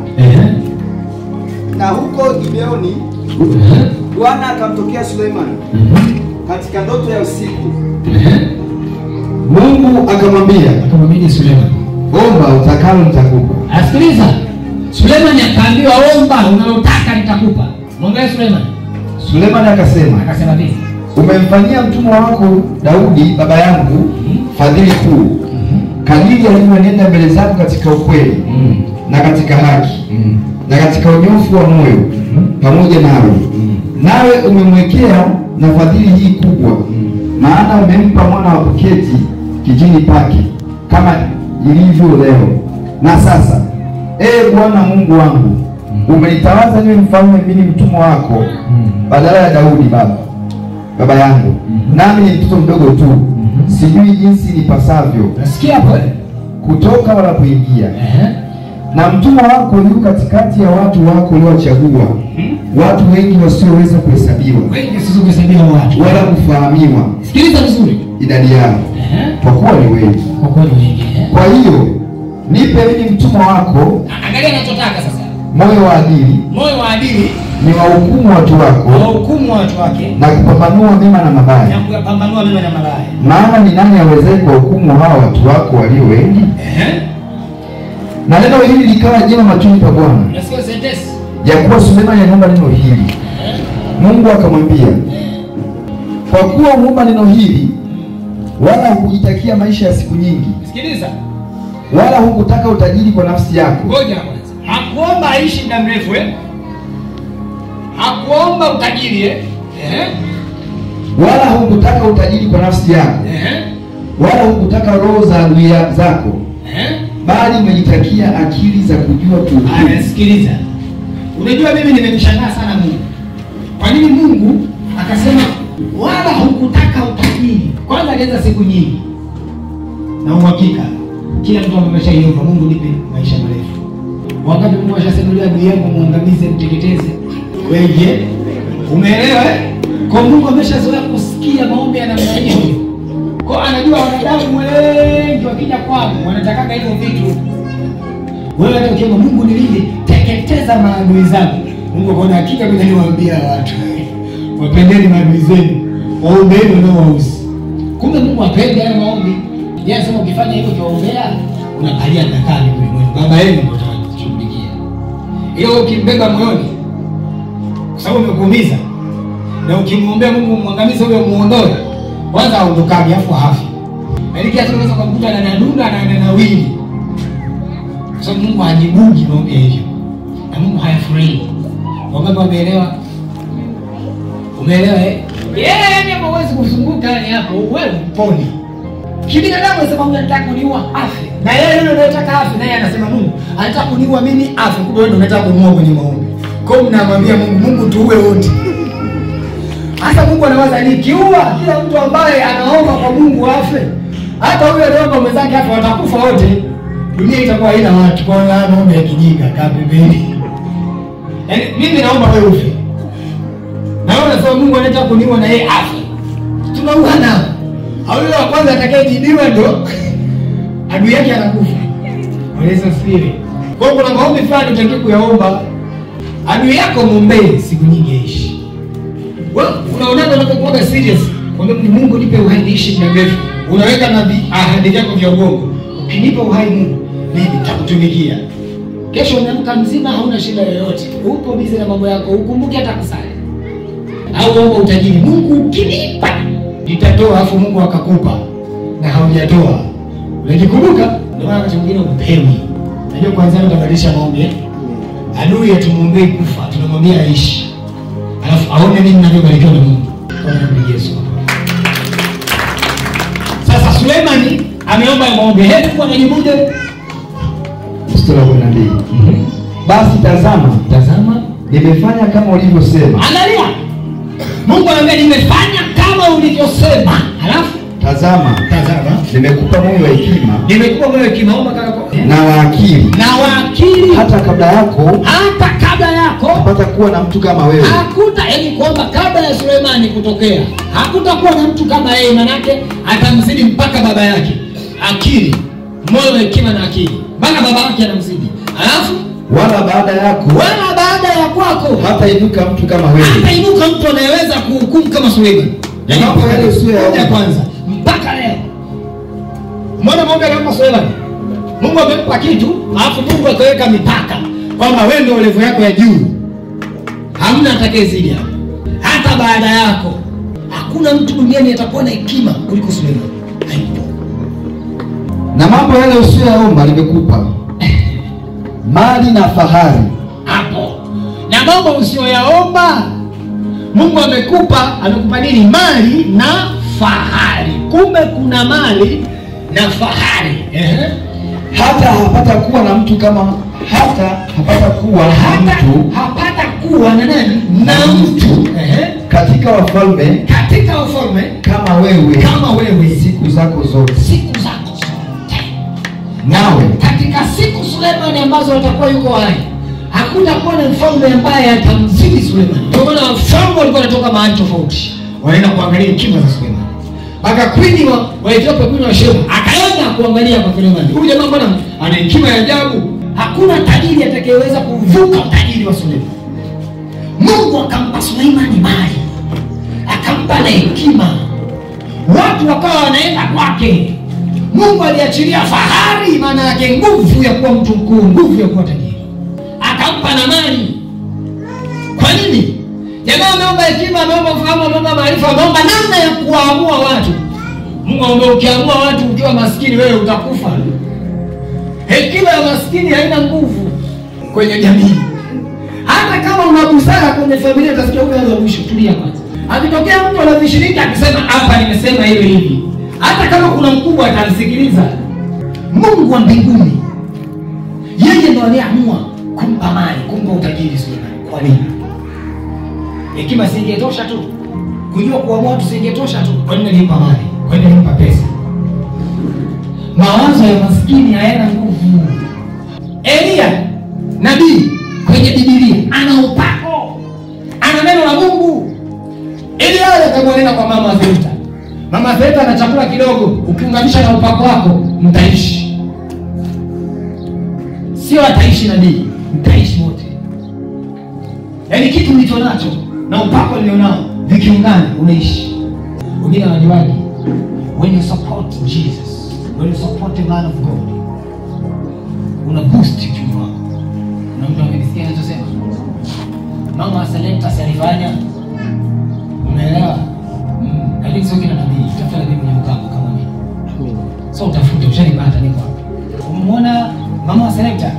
B: Na huko Gibeoni Bwana akamtokea Suleimani katika ndoto ya usiku.
C: Mungu akamwambia
A: Suleimani,
C: omba utakalo nitakupa.
A: Asikiliza, Suleimani akaambiwa omba unalotaka nitakupa. Mwambie Suleimani.
C: Suleimani akasema
A: vipi?
C: Umemfanyia mtumwa wako Daudi baba yangu fadhili kuu, kadiri alivyonenda mbele zako katika ukweli na katika haki na katika unyofu wa moyo pamoja nawe. Nawe umemwekea na fadhili hii kubwa, maana umempa mwana wa kuketi kijini pake kama ilivyo leo. Na sasa, Bwana Mungu wangu, umenitawaza niwe mfalme mimi mtumwa wako badala ya Daudi baba yangu. Nami ni mtoto mdogo tu, sijui jinsi nipasavyo
A: nasikia hapo
C: kutoka wala kuingia. Na mtumwa wako yu katikati ya watu wako uliowachagua, watu wengi wasioweza kuhesabiwa
A: watu
C: wala kufahamiwa.
A: Sikiliza vizuri
C: idadi yao, kwa kuwa ni wengi. Kwa hiyo nipe mimi mtumwa wako,
A: angalia anachotaka sasa,
C: moyo wa adili ni wahukumu watu wake, na kupambanua mema na mabaya. Maana ni nani awezaye kuwahukumu hawa watu wako walio wengi? Na neno hili likawa jema machoni pa Bwana, ya kuwa Suleimani aliomba neno hili. Mungu akamwambia, kwa kuwa umeomba neno hili, wala hukujitakia maisha ya siku nyingi.
A: Sikiliza,
C: wala hukutaka utajiri kwa nafsi yako.
A: Ngoja kwanza. Hakuomba aishi muda mrefu Hakuomba utajiri
C: Wala hukutaka utajiri kwa nafsi yako. Wala hukutaka roho za adui zako. Bali umejitakia akili za kujua kuhukumu.
A: Sikiliza. Unajua mimi nimemshangaa sana Mungu. Kwa nini Mungu akasema wala hukutaka utajiri? Kwanza alianza siku nyingi. Na uhakika kila mtu ameshaiomba Mungu nipe maisha marefu. Wakati Mungu ashasema adui yako muangamize, mteketeze. Wewe umeelewa Kwa Mungu ameshazoea kusikia maombi ya namna hiyo. Kwa anajua wanadamu wengi wakija kwako wanataka hivyo vitu. Wewe hata ukiomba Mungu nilinde, teketeza maadui zangu. Mungu akaona hakika mimi niwaambia watu. Wapendeni maadui zenu. Waombeeni na wausi. Kumbe Mungu apende haya maombi. Yeye anasema ukifanya hivyo ukiwaombea unapalia ndakani kwa Mungu. Baba yenu ndio atashughulikia. Hiyo ukimbeba moyoni kwa sababu umekuumiza. Na ukimwombea Mungu muangamize huyo muondoe, kwanza aondokaje afu hafi. Yaani kiasi unaweza kumkuta na nadunda na ananawili. Kwa sababu Mungu hajibuji maombi hivyo. Na Mungu hayafurahi. Wangapi wameelewa? Umeelewa yaani hapo huwezi kuzunguka yani hapo wewe mponi. Kibinadamu anasema Mungu anataka kuniua afi. Na yeye yule anayetaka afi naye anasema Mungu anataka kuniua mimi afi. Kumbe wewe ndio unataka kumuua kwenye maombi. Kwa hiyo mnamwambia Mungu tuue wote. Hasa Mungu anawaza nikiua kila mtu ambaye anaomba kwa Mungu afe, Hata huyo aliomba mwenzake hapo watakufa wote. Dunia itakuwa haina watu kwa hiyo naomba ya kijinga kama pembeni. Yaani mimi naomba wewe ufe. Naona sasa Mungu anataka kuniua na yeye afe. Tunauana. Au yule wa kwanza atakayejibiwa ndo adui yake anakufa. Waweza siri. Kwa hiyo kuna maombi fulani utakiwa kuyaomba. Adui yako muombe siku nyingi ishi. Wewe unaonaga unapokuwa serious, kwamba Mungu nipe uhai niishi muda mrefu. Unaweka na ahadi yako vya uongo. Ukinipa uhai Mungu, mimi nitakutumikia. Kesho unaamka mzima hauna shida yoyote. Upo busy na mambo yako, ukumbuke hata kusali. Au omba utajiri. Mungu ukinipa, nitatoa afu Mungu akakupa. Na haujatoa. Unajikumbuka? Ndio maana wakati mwingine upewi. Najua kwanza utabadilisha maombi. Adui atumuombee kufa, tunamwambia aishi. Alafu aone nini ninavyobarikiwa na Mungu. Kwa nabii Yesu. Sasa Sulemani ameomba maombi. Hebu anajibuje?
C: Mstari wa 12. Basi tazama nimefanya kama ulivyosema.
A: Angalia. Mungu anambia nimefanya kama ulivyosema. Alafu tazama
C: nimekupa moyo wa hekima.
A: Nimekupa moyo wa hekima omba kama
C: na wa akili. Hata kabla yako hapata kuwa na mtu kama wewe.
A: Yaani kwamba kabla ya Sulemani kutokea hakutakuwa na mtu kama yeye, manake atamzidi mpaka baba yake. Akili, moyo wa hekima na akili. Mpaka baba yake anamzidi. Alafu
C: wala baada ya kwako hata inuka mtu kama wewe.
A: Hata inuka mtu anayeweza kuhukumu kama Sulemani.
C: Yaani hapo yale sio
A: ya kwanza mpaka leo. Mbona Mungu kama Sulemani? Mungu amempa kitu, alafu Mungu akaweka mipaka kwamba wewe ndio level yako ya juu. Hamna atakayezidi hapo. Hata baada yako hakuna mtu duniani atakuwa na hekima kuliko Sulemani. Haipo.
C: Na mambo yale usiyoyaomba nimekupa. Mali na fahari.
A: Hapo. Na mambo usiyoyaomba Mungu amekupa nini? Mali na fahari. Kumbe kuna mali na fahari.
C: Hata hapata kuwa na mtu
A: na nani? Na mtu.
C: Katika wafalme kama wewe siku zako zote. Nawe
A: katika siku Sulemani ambazo atakuwa yuko hai, hakuna kuwa na mfalme ambaye atamzidi Sulemani. Ndio maana wafalme walikuwa wanatoka mahali tofauti, wanaenda kuangalia hekima za Sulemani. Mpaka queen wa Ethiopia, queen wa Sheba, akaenda kuangalia kwa Sulemani. Huyu jamaa bwana ana hekima ya ajabu. Hakuna tajiri atakayeweza kuvuka utajiri wa Sulemani. Mungu akampa Sulemani mali, akampa na hekima. Watu wakawa wanaenda kwake. Mungu aliachilia fahari, maana yake nguvu ya kuwa mtu mkuu, nguvu ya kuwa tajiri. Akampa na mali. Kwa nini? Jamaa ameomba hekima, ameomba ufahamu, ameomba maarifa, ameomba namna ya kuamua watu. Mungu ambaye ukiamua watu ukiwa maskini wewe utakufa. Hekima ya maskini haina nguvu kwenye jamii. Hata kama una busara kwenye familia utasikia huyu ana mwisho, tulia kwanza. Akitokea mtu anavishiriki akisema hapa nimesema hivi. Hata kama kuna mkubwa atanisikiliza. Mungu wa mbinguni yeye ndo aliamua kumpa mali, kumpa utajiri Sulemani. Kwa nini? Hekima singetosha tu? Kujua kuamua watu singetosha tu? Kwa nini alimpa mali? Kwa nini alimpa pesa? Mawazo ya maskini hayana nguvu. Elia nabii kwenye Biblia ana upako, ana neno la Mungu. Elia akamwona kwa mama Zeta. Mama Zeta ana chakula kidogo, ukiunganisha na upako wako mtaishi. Sio ataishi nabii, mtaishi wote. Yaani kitu ulicho nacho na upako ulionao vikiungana unaishi. Wengine wanajuaje? When you support Jesus, when you support the man of God, una boost uchumi wako. Na mtu amenisikia anachosema. Mama Selenta alifanya. Umeelewa? Lakini sio kila nabii, tafuta nabii mwenye upako kama mimi. So utafute, ushanipata niko hapa. Umeona mama Selenta?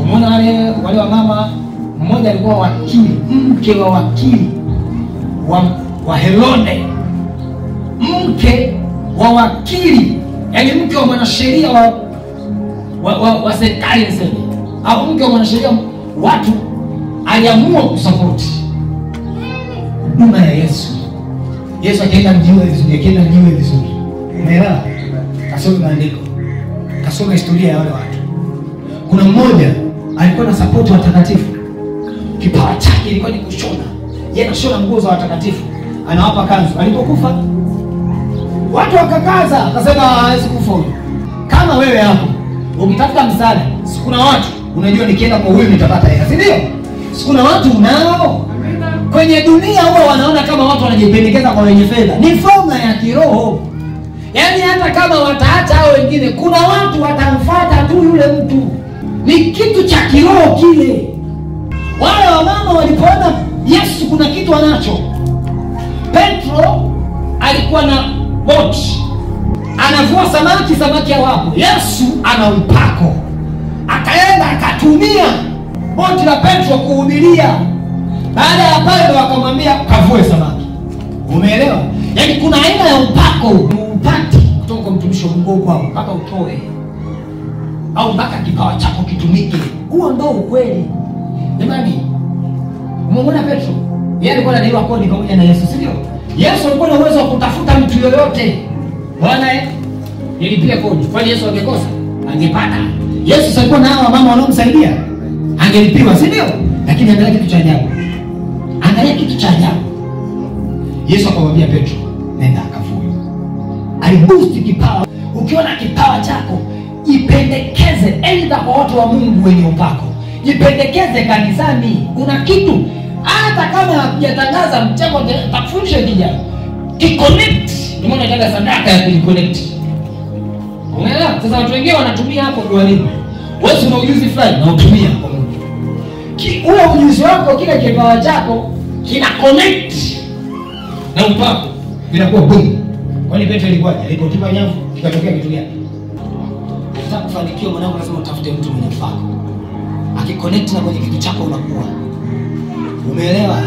A: Umeona wale wa mama, mmoja alikuwa wakili, mke wa wakili wa Herode. Mke wa wakili, yaani mke wa mwanasheria wa serikali niseme. Au mke wa mwanasheria watu aliamua kusapoti huduma ya Yesu. Yesu akaenda mjiwe vizuri, akaenda mjiwe vizuri. Umeelewa? Kasome maandiko, kasome historia ya wale watu. Kuna mmoja alikuwa na support watakatifu, kipawa chake ilikuwa ni kushona. Yeye anashona nguo za watakatifu, anawapa kanzu. Alipokufa watu wakakaza, akasema hawezi kufa huyo. Kama wewe hapo ukitafuta msaada, sikuna watu unajua nikienda kwa huyu nitapata hela, si ndio? Sikuna watu unao kwenye dunia huwa wanaona kama watu wanajipendekeza kwa wenye fedha. Ni formula ya kiroho. Yaani hata kama wataacha hao wengine, kuna watu watamfuata tu yule mtu. Ni kitu cha kiroho kile. Wale wamama walipoona Yesu kuna kitu anacho. Petro alikuwa na boti, anavua samaki, samaki hawapo. Yesu ana upako, akaenda akatumia boti la Petro kuhubiria. Baada ya pale ndo akamwambia kavue samaki. Umeelewa? Yaani kuna aina ya upako upati kutoka kwa mtumishi wa Mungu kwao mpaka utoe, au mpaka kipawa chako kitumike. Huo ndio ukweli. Jamani, umeona Petro? Yeye alikuwa anadaiwa kodi pamoja na Yesu, si ndio? Yesu alikuwa na uwezo wa kutafuta mtu yoyote. Bwana nilipia kodi. Kwani Yesu angekosa? Angepata. Yesu alikuwa na hao mama wanaomsaidia, angelipiwa, si ndio? Lakini angalia kitu cha ajabu. Angalia kitu cha ajabu. Yesu akamwambia Petro, nenda akavue. Aliboost kipawa. Ukiona kipawa chako, ipendekeze aidha kwa watu wa Mungu wenye upako. Jipendekeze kanisani. Una kitu hata kama hakujatangaza mchango, takufundisha kijana. Kiconnect. Ndio nataka sadaka ya kuconnect. Umeelewa? Sasa watu wengine wanatumia hapo kwa nini? Wewe una ujuzi fulani na utumia kwa Mungu. Ule ujuzi wako, kile kipawa chako kina connect na upako, inakuwa boom. Kwani Petro ilikuwaje? Alipotupa nyavu kikatokea kitu gani? Unataka kufanikiwa mwanangu, lazima utafute mtu mwenye upako. Akiconnect na kwenye kitu chako unakuwa. Umeelewa?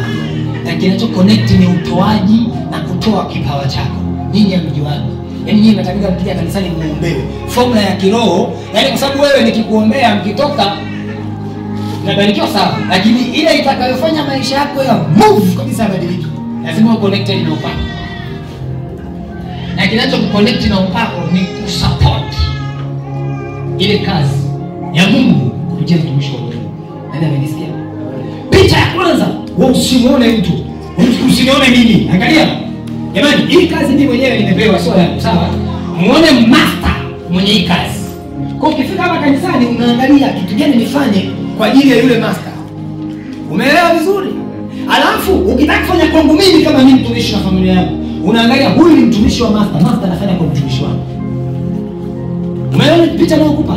A: Na kinacho connect ni utoaji na kutoa kipawa chako. Nyinyi hamjuani. Yaani nyinyi mnatabika mkija kanisani muombewe. Formula ya kiroho, yaani kwa sababu wewe nikikuombea mkitoka unabarikiwa sawa, lakini ile itakayofanya maisha yako ya move kabisa yabadilike, lazima uwe connected na upako. Na kinacho kuconnect na upako ni kusupport ile kazi ya Mungu kupitia mtumishi wa Mungu. Nani amenisikia? Picha ya kwanza, wewe usimuone mtu, usinione mimi. Angalia. Jamani, hii kazi mimi mwenyewe nimepewa, sio yangu, sawa? Muone master mwenye hii kazi. Kwa ukifika hapa kanisani unaangalia kitu gani nifanye kwa ajili ya yule master. Umeelewa vizuri? Alafu ukitaka kufanya kwangu mimi kama mimi mtumishi na familia yangu, unaangalia huyu ni mtumishi wa master, master anafanya kwa mtumishi wangu. Umeelewa picha nayokupa?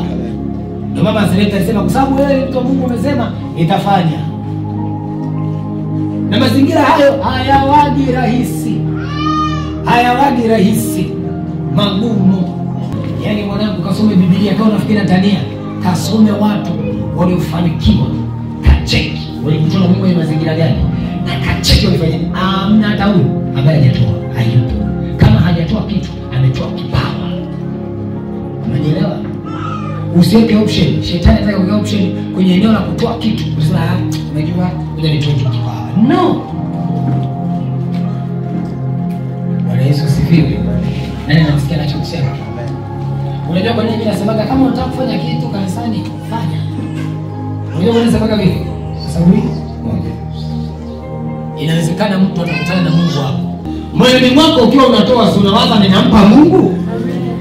A: Ndio mama Seleta alisema kwa sababu wewe mtu wa Mungu umesema itafanya. Na mazingira hayo hayawagi rahisi. Hayawagi rahisi. Magumu. Yaani mwanangu kasome Biblia kama unafikiri Tanzania, kasome watu waliofanikiwa. Kacheki walikutana na Mungu kwenye mazingira gani? Na kacheki walifanya. Amna hata huyu ambaye hajatoa, hayupo. Kama hajatoa kitu, ametoa kipawa. Unanielewa? Usiweke option. Shetani anataka kuweka option kwenye eneo la kutoa kitu. Unasema unajua ngoja nitoe kipawa. No. Bwana Yesu asifiwe. Nani anasikia anachosema? Unajua kwa nini mimi nasemaga kama unataka kufanya kitu kanisani, fanya. Unajua kwa nini nasemaga hivi? Kwa sababu moja. Inawezekana mtu atakutana na Mungu hapo. Moyoni mwako ukiwa unatoa si unawaza ninampa Mungu?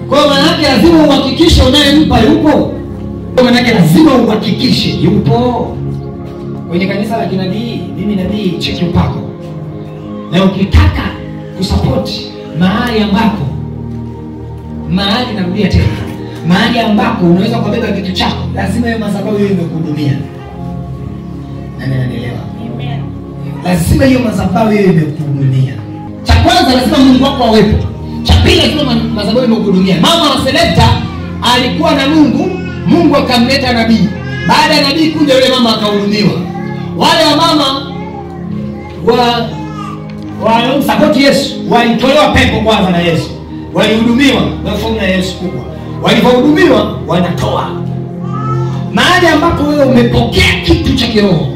A: Kwa maana yake lazima uhakikishe unayempa yupo. Kwa maana yake lazima uhakikishe yupo. Kwenye kanisa la kinabii, mimi nabii cheki upako. Na ukitaka kusupport mahali narudia tena, mahali ambako unaweza kubeba kitu chako, lazima hiyo madhabahu hiyo imekuhudumia. Nani anaelewa? Amen. Lazima hiyo madhabahu hiyo imekuhudumia. Cha kwanza lazima Mungu wako awepo. Cha pili lazima madhabahu imekuhudumia. Mama wa Seleta alikuwa na Mungu, Mungu akamleta nabii. Baada ya nabii kuja yule mama akahudumiwa. Wale wa mama wa support Yesu walitolewa pepo kwanza na Yesu. Walihudumiwa na formula ya Yesu kubwa. Walipohudumiwa wanatoa. Mahali ambapo wewe umepokea kitu cha kiroho,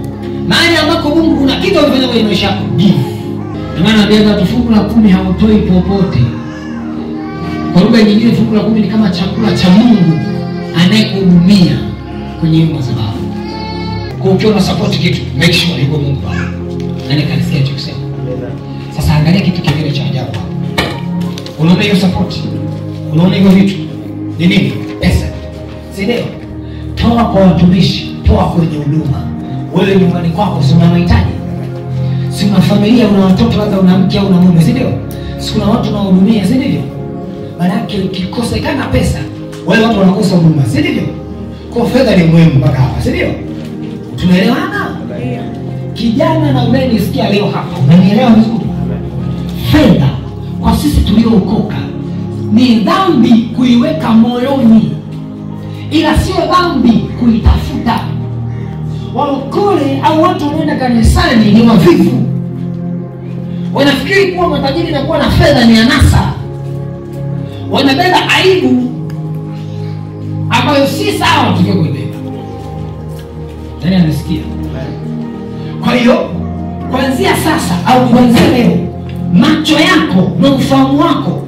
A: mahali ambapo Mungu kuna kitu anafanya kwenye maisha yako, give. Maana Biblia tufungu la 10 hautoi popote. Kwa lugha nyingine fungu la 10 ni kama chakula cha Mungu anayekuhudumia kwenye hiyo madhabahu. Kwa ukiwa na support kitu, make sure yuko Mungu pale. Nani kanisikia hicho kusema? Sasa angalia kitu kingine cha ajabu. Unaona hiyo support? Unaona hiyo vitu? Ni nini? Pesa. Si ndio? Toa kwa watumishi, toa kwenye huduma. Wewe nyumbani kwako si una mahitaji? Si una familia, una watoto, labda una mke au una mume, si ndio? Si kuna watu wanahudumia, si ndio? Maana yake ukikosekana pesa, wale watu wanakosa huduma, si ndio? Kwa fedha ni muhimu mpaka hapa, si ndio? Tunaelewana? Kijana na unanisikia leo hapa, unanielewa vizuri? Fedha kwa sisi tuliookoka ni dhambi kuiweka moyoni, ila sio dhambi kuitafuta. Walokole au watu wanaenda kanisani ni wavivu. Wanafikiri kuwa matajiri na kuwa na fedha ni anasa. Wanabeba aibu ambayo si sawa tukio kuibeba. Nani anasikia? Kwa hiyo kuanzia sasa au kuanzia leo, macho yako na ufahamu wako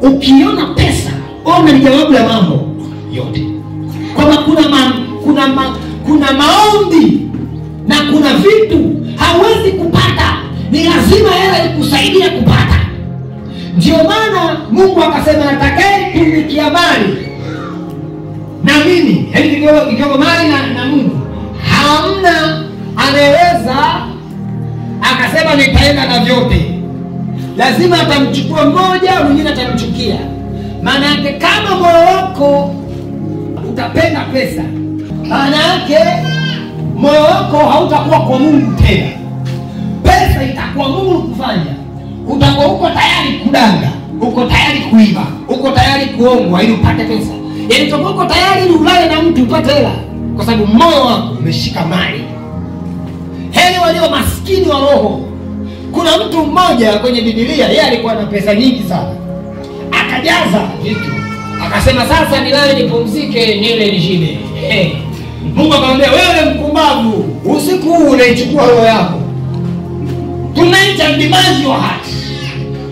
A: ukiona pesa, ona ni jawabu la mambo yote. Kwamba kuna maombi na kuna vitu hauwezi kupata, ni lazima hela ikusaidia kupata. Ndio maana Mungu akasema natakaye tumikia mali na mimi, yaani ikiwa mali na Mungu, hamna anaweza akasema nitaenda na vyote. Lazima atamchukua mmoja, mwingine atamchukia. Maana yake kama moyo wako utapenda pesa, maana yake moyo wako hautakuwa kwa Mungu tena. Pesa itakuwa Mungu kufanya. Utakuwa uko tayari kudanga, uko tayari kuiba, uko tayari kuongwa ili upate pesa. Yaani utakuwa uko tayari ili ulale na mtu upate hela, kwa sababu moyo wako umeshika mali. Heri walio maskini wa roho. Kuna mtu mmoja kwenye Biblia, yeye alikuwa na pesa nyingi sana, akajaza vitu, akasema sasa nilale nipumzike, nile nishibe. Mungu akamwambia wewe mpumbavu, usiku huu unaichukua roho yako. Tunaita ndimaji wa haki.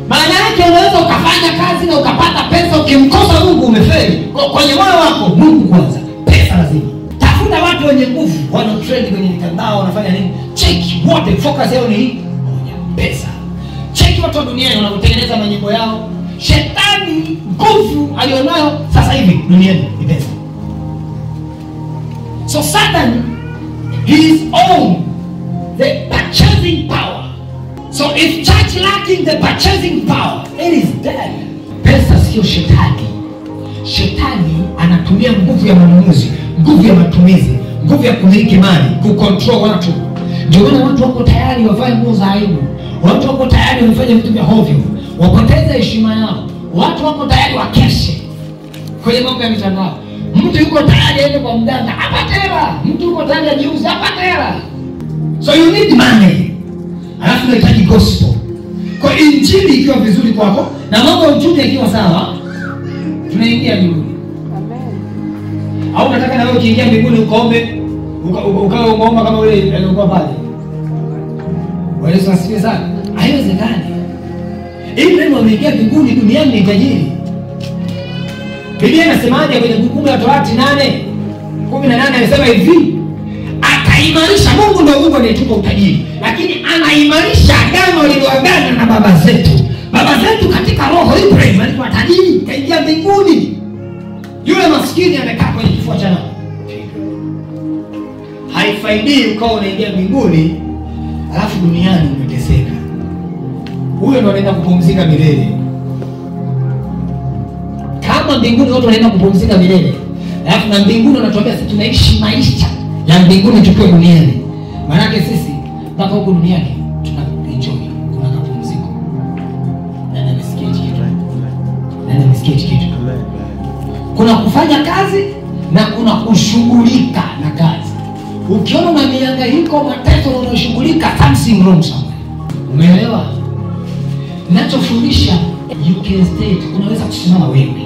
A: Maana yake unaweza ukafanya kazi na ukapata pesa, ukimkosa Mungu umefeli. Kwenye moyo wako Mungu kwanza, pesa lazima. Tafuta watu wenye nguvu, wana trend kwenye mitandao, wanafanya nini? Cheki wote focus yao ni moja, pesa. Cheki watu wa duniani wanaotengeneza manyimbo yao. Shetani nguvu alionayo sasa hivi duniani ni pesa. So Satan, his own the purchasing power. So if church lacking the purchasing power, it is dead. Pesa sio shetani. Shetani anatumia nguvu ya manunuzi, nguvu ya matumizi, nguvu ya kumiliki mali, kucontrol watu. Ndio maana watu wako tayari wavae nguo za aibu. Watu wako tayari wafanye vitu vya hovyo, wapoteze heshima yao. Watu wako tayari wakeshe kwenye mambo ya mitandao. Mtu yuko tayari aende kwa mganga apate hela. Mtu yuko tayari ajiuze apate hela. So you need money. Alafu unahitaji gospel. Kwa injili ikiwa vizuri kwako na mambo ya uchumi yakiwa sawa, tunaingia mbinguni. Amen. Au nataka na wewe ukiingia mbinguni ukaombe, ukawa umeomba kama yule aliyekuwa pale. Wale sasa sana. Haiwezekani. Ili neno umeingia mbinguni, duniani ni tajiri. Biblia inasemaje kwenye Kumbukumbu la Torati 8:18 anasema hivi, ataimarisha. Mungu ndio Mungu anayetupa utajiri, lakini anaimarisha agano aliloagana na baba zetu. Baba zetu katika roho, Ibrahim alikuwa tajiri, kaingia mbinguni. Yule maskini amekaa kwenye kifua cha nani? Haifaidii ukao unaingia mbinguni alafu duniani umeteseka. Huyo ndo anaenda kupumzika milele. Kama mbinguni watu wanaenda kupumzika milele, alafu na mbinguni wanatuambia sisi tunaishi maisha ya mbinguni tukiwa duniani. Maana yake sisi mpaka huko duniani tuna enjoy, kuna kupumzika. Na nimesikia kitu. Kuna kufanya kazi na kuna kushughulika na kazi. Ukiona na mihangaiko, mateso na unashughulika, something wrong somewhere. Umeelewa? Ninachofundisha, you can state, unaweza kusimama wewe.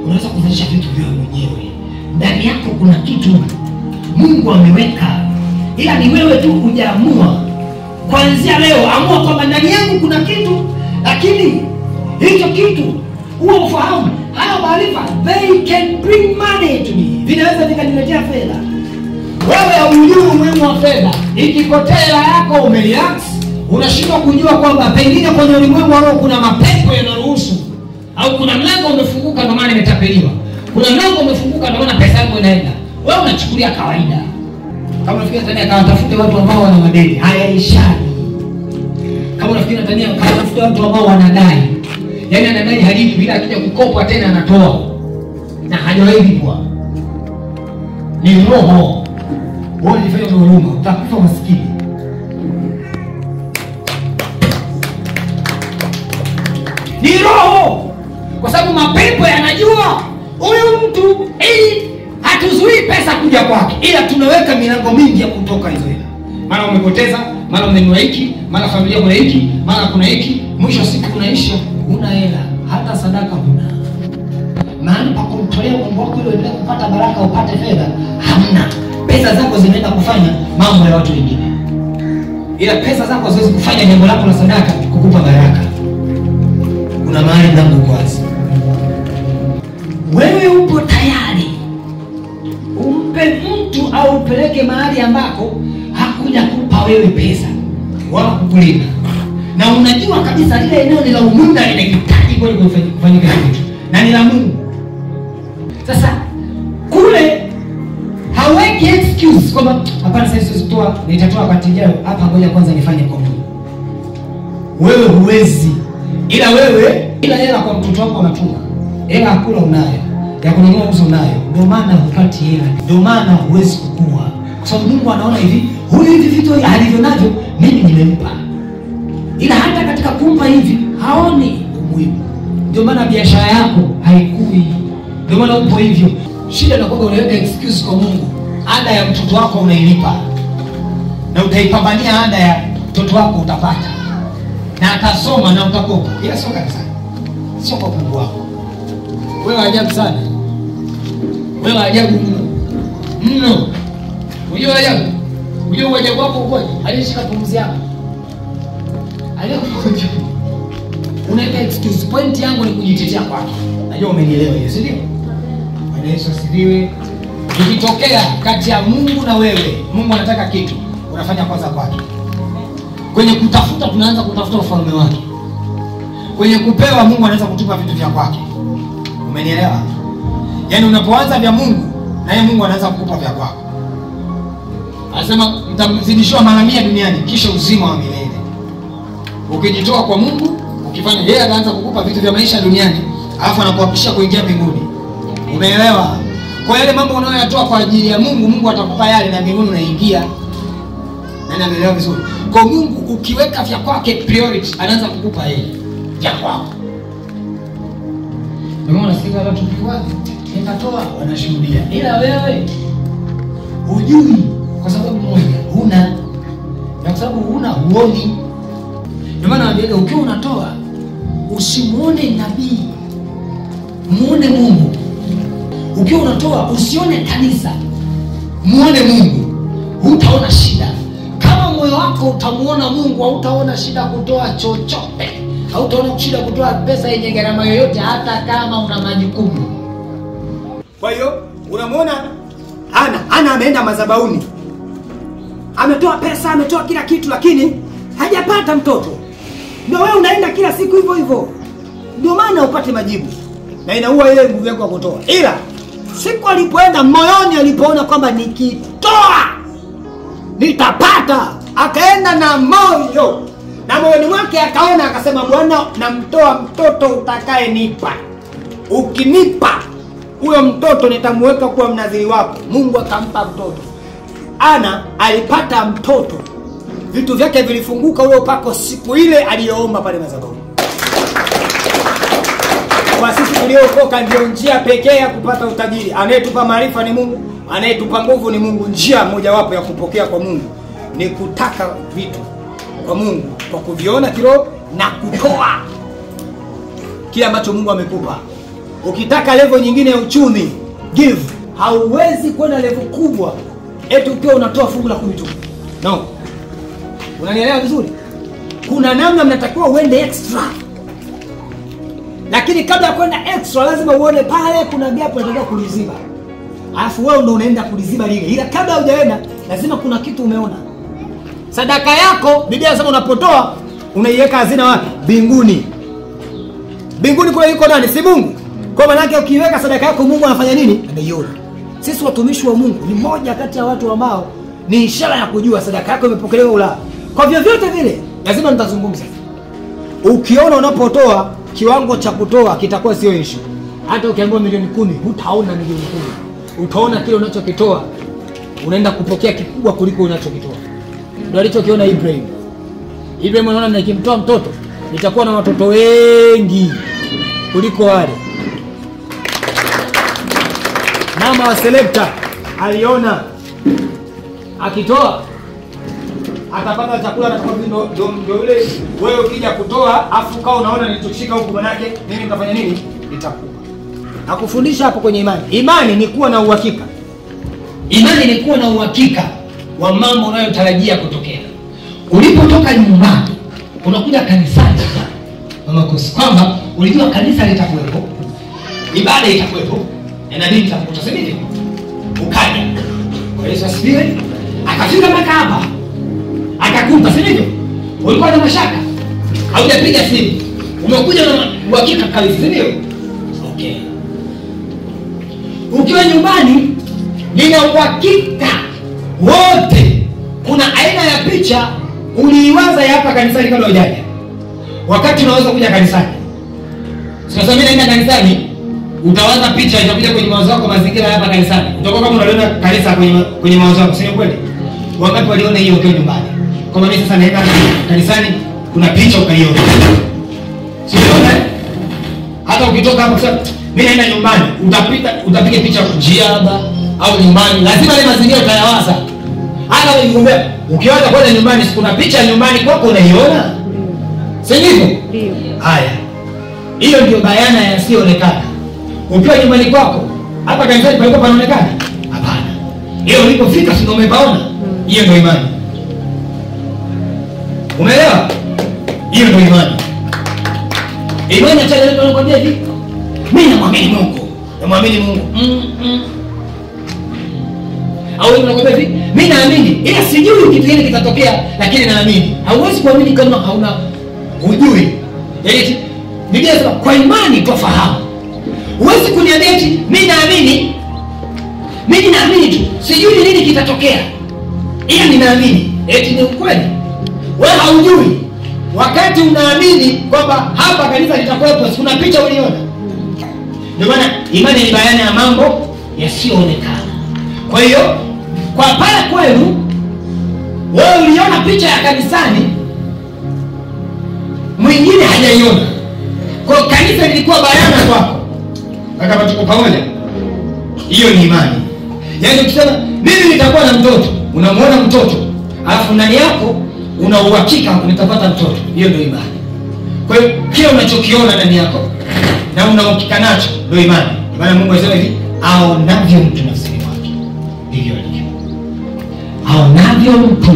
A: Unaweza kuzalisha vitu vya mwenyewe. Ndani yako kuna kitu Mungu ameweka, ila ni wewe tu hujaamua. Kuanzia leo amua kwamba ndani yangu kuna kitu, lakini hicho kitu huo ufahamu, haya maarifa, they can bring money to me, vinaweza vikaniletea fedha. Wewe haujui umuhimu wa fedha. Ikipotea hela yako umerelax, unashindwa kujua kwamba pengine kwenye ulimwengu wao kuna mapepo yanaruhusu, au kuna mlango umefunguka ndio maana imetapeliwa. Kuna mlango umefunguka ndio maana pesa yako inaenda. Wewe unachukulia kawaida. Kama unafikiria tania akawatafute watu ambao wana madeni, hayaishani. Kama unafikiria tania akawatafute watu ambao wanadai, yaani anadai halipi, bila akija kukopa tena anatoa na hajawahi kulipwa. Ni roho. Wewe unifanya huruma, utakufa maskini. Ni roho. Kwa sababu mapepo yanajua huyu mtu ili hatuzuii pesa kuja kwake, ila tunaweka milango mingi ya kutoka hizo hela. Mara umepoteza, mara umenunua hiki, mara familia kuna hiki, mara kuna hiki, mwisho siku unaisha huna hela, hata sadaka huna. Maana pa kumtolea Mungu wako ili uendelee kupata baraka, upate fedha, hamna. Pesa zako zinaenda kufanya mambo ya watu wengine, ila pesa zako haziwezi kufanya jambo lako la sadaka kukupa baraka. Kuna mahali mlango uko wazi. Wewe upo tayari umpe mtu au upeleke mahali ambako hakuja kupa wewe pesa wala kukulinda, na unajua kabisa lile eneo ni la umuhimu na linahitaji kweli kufanyika kitu na ni la Mungu. Sasa kule haweki excuse kwamba hapana, sasa siwezi kutoa, nitatoa wakati ujao, hapa ngoja kwanza nifanye kwa Mungu. Wewe huwezi, ila hela kwa mtoto wako anatuma. Hela akula unayo, ya kununua uzo unayo, ndio maana hupati hela, ndio maana huwezi kukua. Kwa sababu Mungu anaona hivi, huyu hivi vitu alivyo navyo mimi nimempa. Ila hata katika kumpa hivi haoni umuhimu. Ndio maana biashara yako haikui. Ndio maana upo hivyo. Shida ni kwamba unaweka excuse kwa Mungu. Ada ya mtoto wako unailipa, na utaipambania ada ya mtoto wako utapata, na atasoma na utakopa. Ila sio kabisa, sio kwa Mungu wako. Wewe ajabu sana, wewe ajabu mno. Unajua ajabu, unajua ajabu wako ukoje? Alishika pumzi yako, aliyokuja unaweka excuse. Point yangu ni kujitetea kwake. Najua umenielewa hiyo, si ndio? Yesu asifiwe. Ikitokea kati ya Mungu na wewe, Mungu anataka kitu, unafanya kwanza kwake. Kwenye kutafuta tunaanza kutafuta ufalme wake. Kwenye kupewa Mungu anaanza kutupa vitu vya kwake. Umenielewa? Yaani unapoanza vya Mungu, na yeye Mungu anaanza kukupa vya kwako. Anasema mtamzidishwa mara 100 duniani kisha uzima wa milele. Ukijitoa kwa Mungu, ukifanya, yeye anaanza kukupa vitu vya maisha duniani, alafu anakuhakikisha kuingia mbinguni. Umeelewa? Kwa yale mambo unayoyatoa kwa ajili ya Mungu, Mungu atakupa yale na mbinguni unaingia. Nani anaelewa vizuri? Kwa Mungu ukiweka vya kwake priority, anaanza kukupa yeye vya kwako. Ndio maana sisi watu tukiwa nikatoa wanashuhudia. Ila wewe hujui kwa sababu moja, huna. Na kwa sababu huna huoni. Ndio maana naambia ukiwa unatoa usimuone nabii, muone Mungu. Ukiwa unatoa usione kanisa, muone Mungu. Hutaona shida. Kama moyo wako utamuona Mungu, hautaona shida kutoa chochote. Hautaona shida kutoa pesa yenye gharama yoyote, hata kama una majukumu.
B: Kwa hiyo unamwona Ana ameenda madhabahuni, ametoa pesa, ametoa kila kitu, lakini hajapata mtoto. Ndio wewe unaenda kila siku hivyo hivyo, ndio maana upate majibu, na inaua ile nguvu yako ya kutoa. Ila siku alipoenda moyoni, alipoona kwamba nikitoa nitapata, akaenda na moyo, na moyoni mwake akaona, akasema, Bwana, namtoa mtoto utakaye nipa. Ukinipa huyo mtoto nitamuweka kuwa mnadhiri wako. Mungu akampa mtoto. Ana alipata mtoto, vitu vyake vilifunguka ule upako siku ile aliyoomba pale madhabahuni. Kwa sisi tuliokoka ndio njia pekee ya kupata utajiri. Anayetupa maarifa ni Mungu, anayetupa nguvu ni Mungu. Njia mojawapo ya kupokea kwa Mungu ni kutaka vitu kwa Mungu kwa kuviona kiroho na kutoa kile ambacho Mungu amekupa. Ukitaka level nyingine ya uchumi, give. Hauwezi kwenda level kubwa eti ukiwa unatoa fungu la 10 tu. No. Unanielewa vizuri? Kuna namna mnatakiwa uende extra. Lakini kabla ya kwenda extra lazima uone pale kuna gap unataka kuliziba. Alafu wewe ndio unaenda kuliziba lile. Ila kabla hujaenda lazima kuna kitu umeona. Sadaka yako Biblia inasema unapotoa unaiweka hazina wapi? Mbinguni. Mbinguni kule yuko nani? Si Mungu. Kwa maana yake ukiweka sadaka yako Mungu anafanya nini? Anaiona. Sisi watumishi wa Mungu ni moja kati ya watu ambao ni ishara ya kujua sadaka yako imepokelewa au la. Kwa vyovyote vile lazima nitazungumza. Ukiona unapotoa kiwango cha kutoa kitakuwa sio issue. Hata ukiambiwa milioni 10 hutaona milioni 10. Utaona kile unachokitoa unaenda kupokea kikubwa kuliko unachokitoa. Ndio alichokiona Ibrahim. Ibrahim anaona nikimtoa mtoto nitakuwa na watoto wengi kuliko wale. Mama wa Selepta aliona akitoa atapata chakula na ndio yule wewe ukija kutoa afu kama unaona nilichoshika huko manake mimi nitafanya nini? Nitakupa. Nakufundisha hapo kwenye imani. Imani ni kuwa na uhakika.
A: Imani ni kuwa na uhakika wa mambo unayotarajia kutokea. Ulipotoka nyumbani unakuja kanisani mama kosi kwamba ulijua kanisa litakuwepo, ibada itakuwepo, na dini itakuwepo. Sasa hivi ukaja kwa Yesu asifiwe, akafika mpaka hapa akakuta. Sasa hivi ulikuwa na mashaka, haujapiga simu, umekuja na uhakika kabisa, ndio okay. Ukiwa nyumbani nina uhakika wote kuna aina ya picha uliiwaza ya hapa kanisani kabla hujaja. Wakati unaweza kuja kanisani. Sasa mimi naenda kanisani, utawaza picha itakuja kwenye mawazo yako mazingira hapa kanisani. Utakuwa kama unaona kanisa kwenye mawazo yako, sio kweli? Wakati waliona hiyo ukiwa nyumbani. Kwa maana sasa naenda kanisani kuna picha ukaiona. Sio kweli? Hata ukitoka hapo sasa mimi naenda nyumbani, utapiga picha njia hapa au nyumbani. Lazima ile mazingira utayawaza. Hata wewe ukianza kwenda nyumbani kuna picha nyumbani kwako unaiona? Si ndivyo? Ndio. Haya. Hiyo ndio bayana yasiyoonekana. Ukiwa nyumbani kwako, hapa kanisani palikuwa panaonekana? Hapana. Hiyo ulipofika si ndio umepaona? Hiyo ndio imani. Umeelewa? Hiyo ndio imani. Imani acha leo nakwambia hivi. Mimi namwamini Mungu. Namwamini Mungu. Au unakwambia hivi, mimi naamini ila sijui kitu gani kitatokea lakini naamini. Hauwezi kuamini kama hauna hujui. Yaani Biblia inasema kwa imani tufahamu. Huwezi kuniambia eti mimi naamini tu. Sijui nini kitatokea. Ila ninaamini. Eti ni ukweli. Wewe haujui. Wakati unaamini kwamba hapa kanisa litakuwepo, kuna picha uliona. Ndio maana imani ni bayana ya mambo yasiyoonekana. Kwa hiyo kwa pale kwenu wewe uliona picha ya kanisani, mwingine hajaiona. Kwa kanisa lilikuwa bayana kwako. Kama tuko pamoja. Hiyo ni imani. Yaani ukisema mimi nitakuwa na mtoto, unamwona mtoto, alafu ndani yako una uhakika nitapata mtoto. Hiyo ndio imani. Kwa hiyo kile unachokiona ndani yako na una uhakika nacho ndio imani. Maana Mungu anasema hivi, aonavyo mtu nafsini mwake ndivyo alivyo. Aonavyo mtu.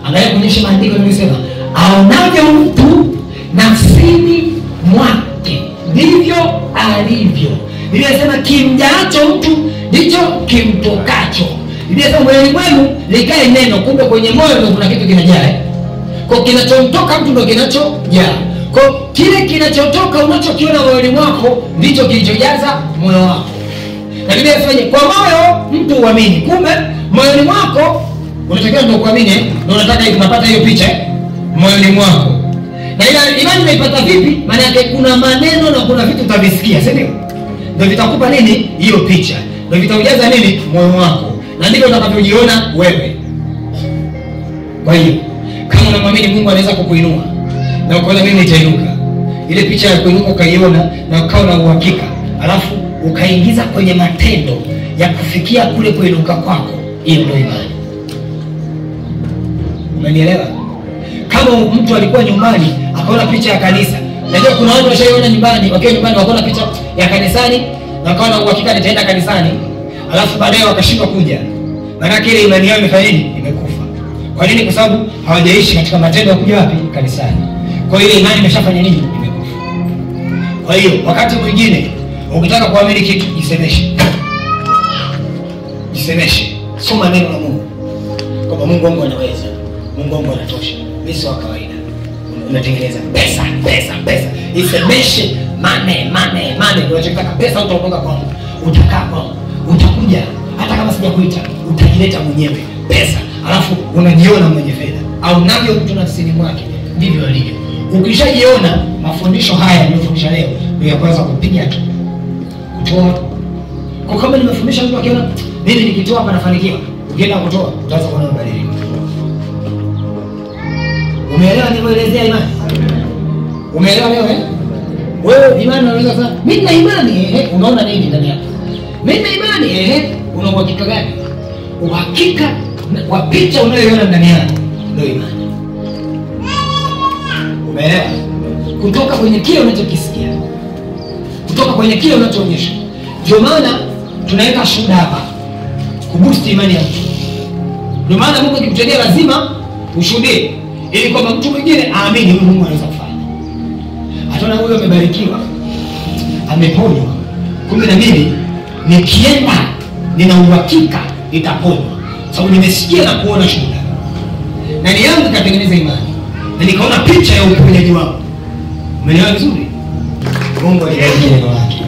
A: Angalia kuonyesha maandiko yanasema aonavyo mtu nafsini mwake ndivyo alivyo. Biblia inasema kimjaacho mtu ndicho kimtokacho. Biblia inasema moyoni mwenu likae neno, kumbe kwenye moyo ndio kuna kitu kinajaa. Kwa kinachomtoka mtu ndio kinachojaa. Kwa kile kinachotoka unachokiona moyoni mwako ndicho kilichojaza moyo wako. Na Biblia inasema kwa moyo mtu huamini. Kumbe moyoni mwako unatakiwa ndio kuamini, ndio unataka unapata hiyo picha moyoni mwako. Na ila imani unaipata vipi? Maana yake kuna maneno na kuna vitu utavisikia, si ndio? Ndio vitakupa nini? Hiyo picha. Ndio vitaujaza nini? Moyo wako. Na ndivyo utakavyojiona wewe. Kwa hiyo kama unamwamini Mungu anaweza kukuinua na ukaona mimi nitainuka, ile picha ya kuinuka ukaiona na ukawa na uhakika, alafu ukaingiza kwenye matendo ya kufikia kule kuinuka kwako, hiyo ndio imani. Unanielewa? Kama mtu alikuwa nyumbani akaona picha ya kanisa, najua kuna watu washaiona nyumbani, wakiwa nyumbani wakaona picha ya kanisani na wakaona uhakika nitaenda kanisani, alafu baadaye wakashindwa kuja. Maana ile imani yao imefanya nini? Imekufa. Kwa nini? Kwa sababu hawajaishi katika matendo ya kuja wapi? Kanisani. Kwa hiyo ile imani imeshafanya nini? Imekufa. Kwa hiyo wakati mwingine ukitaka kuamini kitu, jisemeshe. Jisemeshe. Soma neno la Mungu. Kwamba Mungu wangu anaweza. Mungu wangu anatosha. Mimi sio wa kawaida. Unatengeneza pesa. Isemeshe mane. Unachotaka pesa utaondoka kwangu. Utakaa kwangu. Utakuja. Hata kama sijakuita, utajileta mwenyewe pesa. Alafu unajiona mwenye fedha. Au navyo mtu nafsini mwake ndivyo alivyo. Ukishajiona, mafundisho haya nimefundisha leo ndio ya kwanza kupiga tu. Kutoa. Kwa kama nimefundisha mtu akiona mimi nikitoa hapa nafanikiwa, ukienda kutoa utaanza kuona mabadiliko. Umeelewa nilivyoelezea imani? Umeelewa leo Wewe imani unaweza kusema mimi na imani unaona nini ndani yako? Mimi na imani una uhakika gani? Uhakika wa picha unayoiona ndani yako ndio imani. Umeelewa? Kutoka kwenye kile unachokisikia. Kutoka kwenye kile unachoonyesha. Ndio maana tunaweka shuhuda hapa kuboost imani ya mtu. Ndio maana Mungu akikutendea lazima ushuhudie ili kwamba mtu mwingine aamini huyu Mungu anaweza kufanya. Ataona huyo amebarikiwa, ameponywa. Kumbe na mimi nikienda nina uhakika nitaponywa. Sababu nimesikia na kuona shuhuda. Na ni yangu ikatengeneza imani. Na nikaona picha ya uponyaji wangu. Umeelewa vizuri? Mungu alibariki neno lake.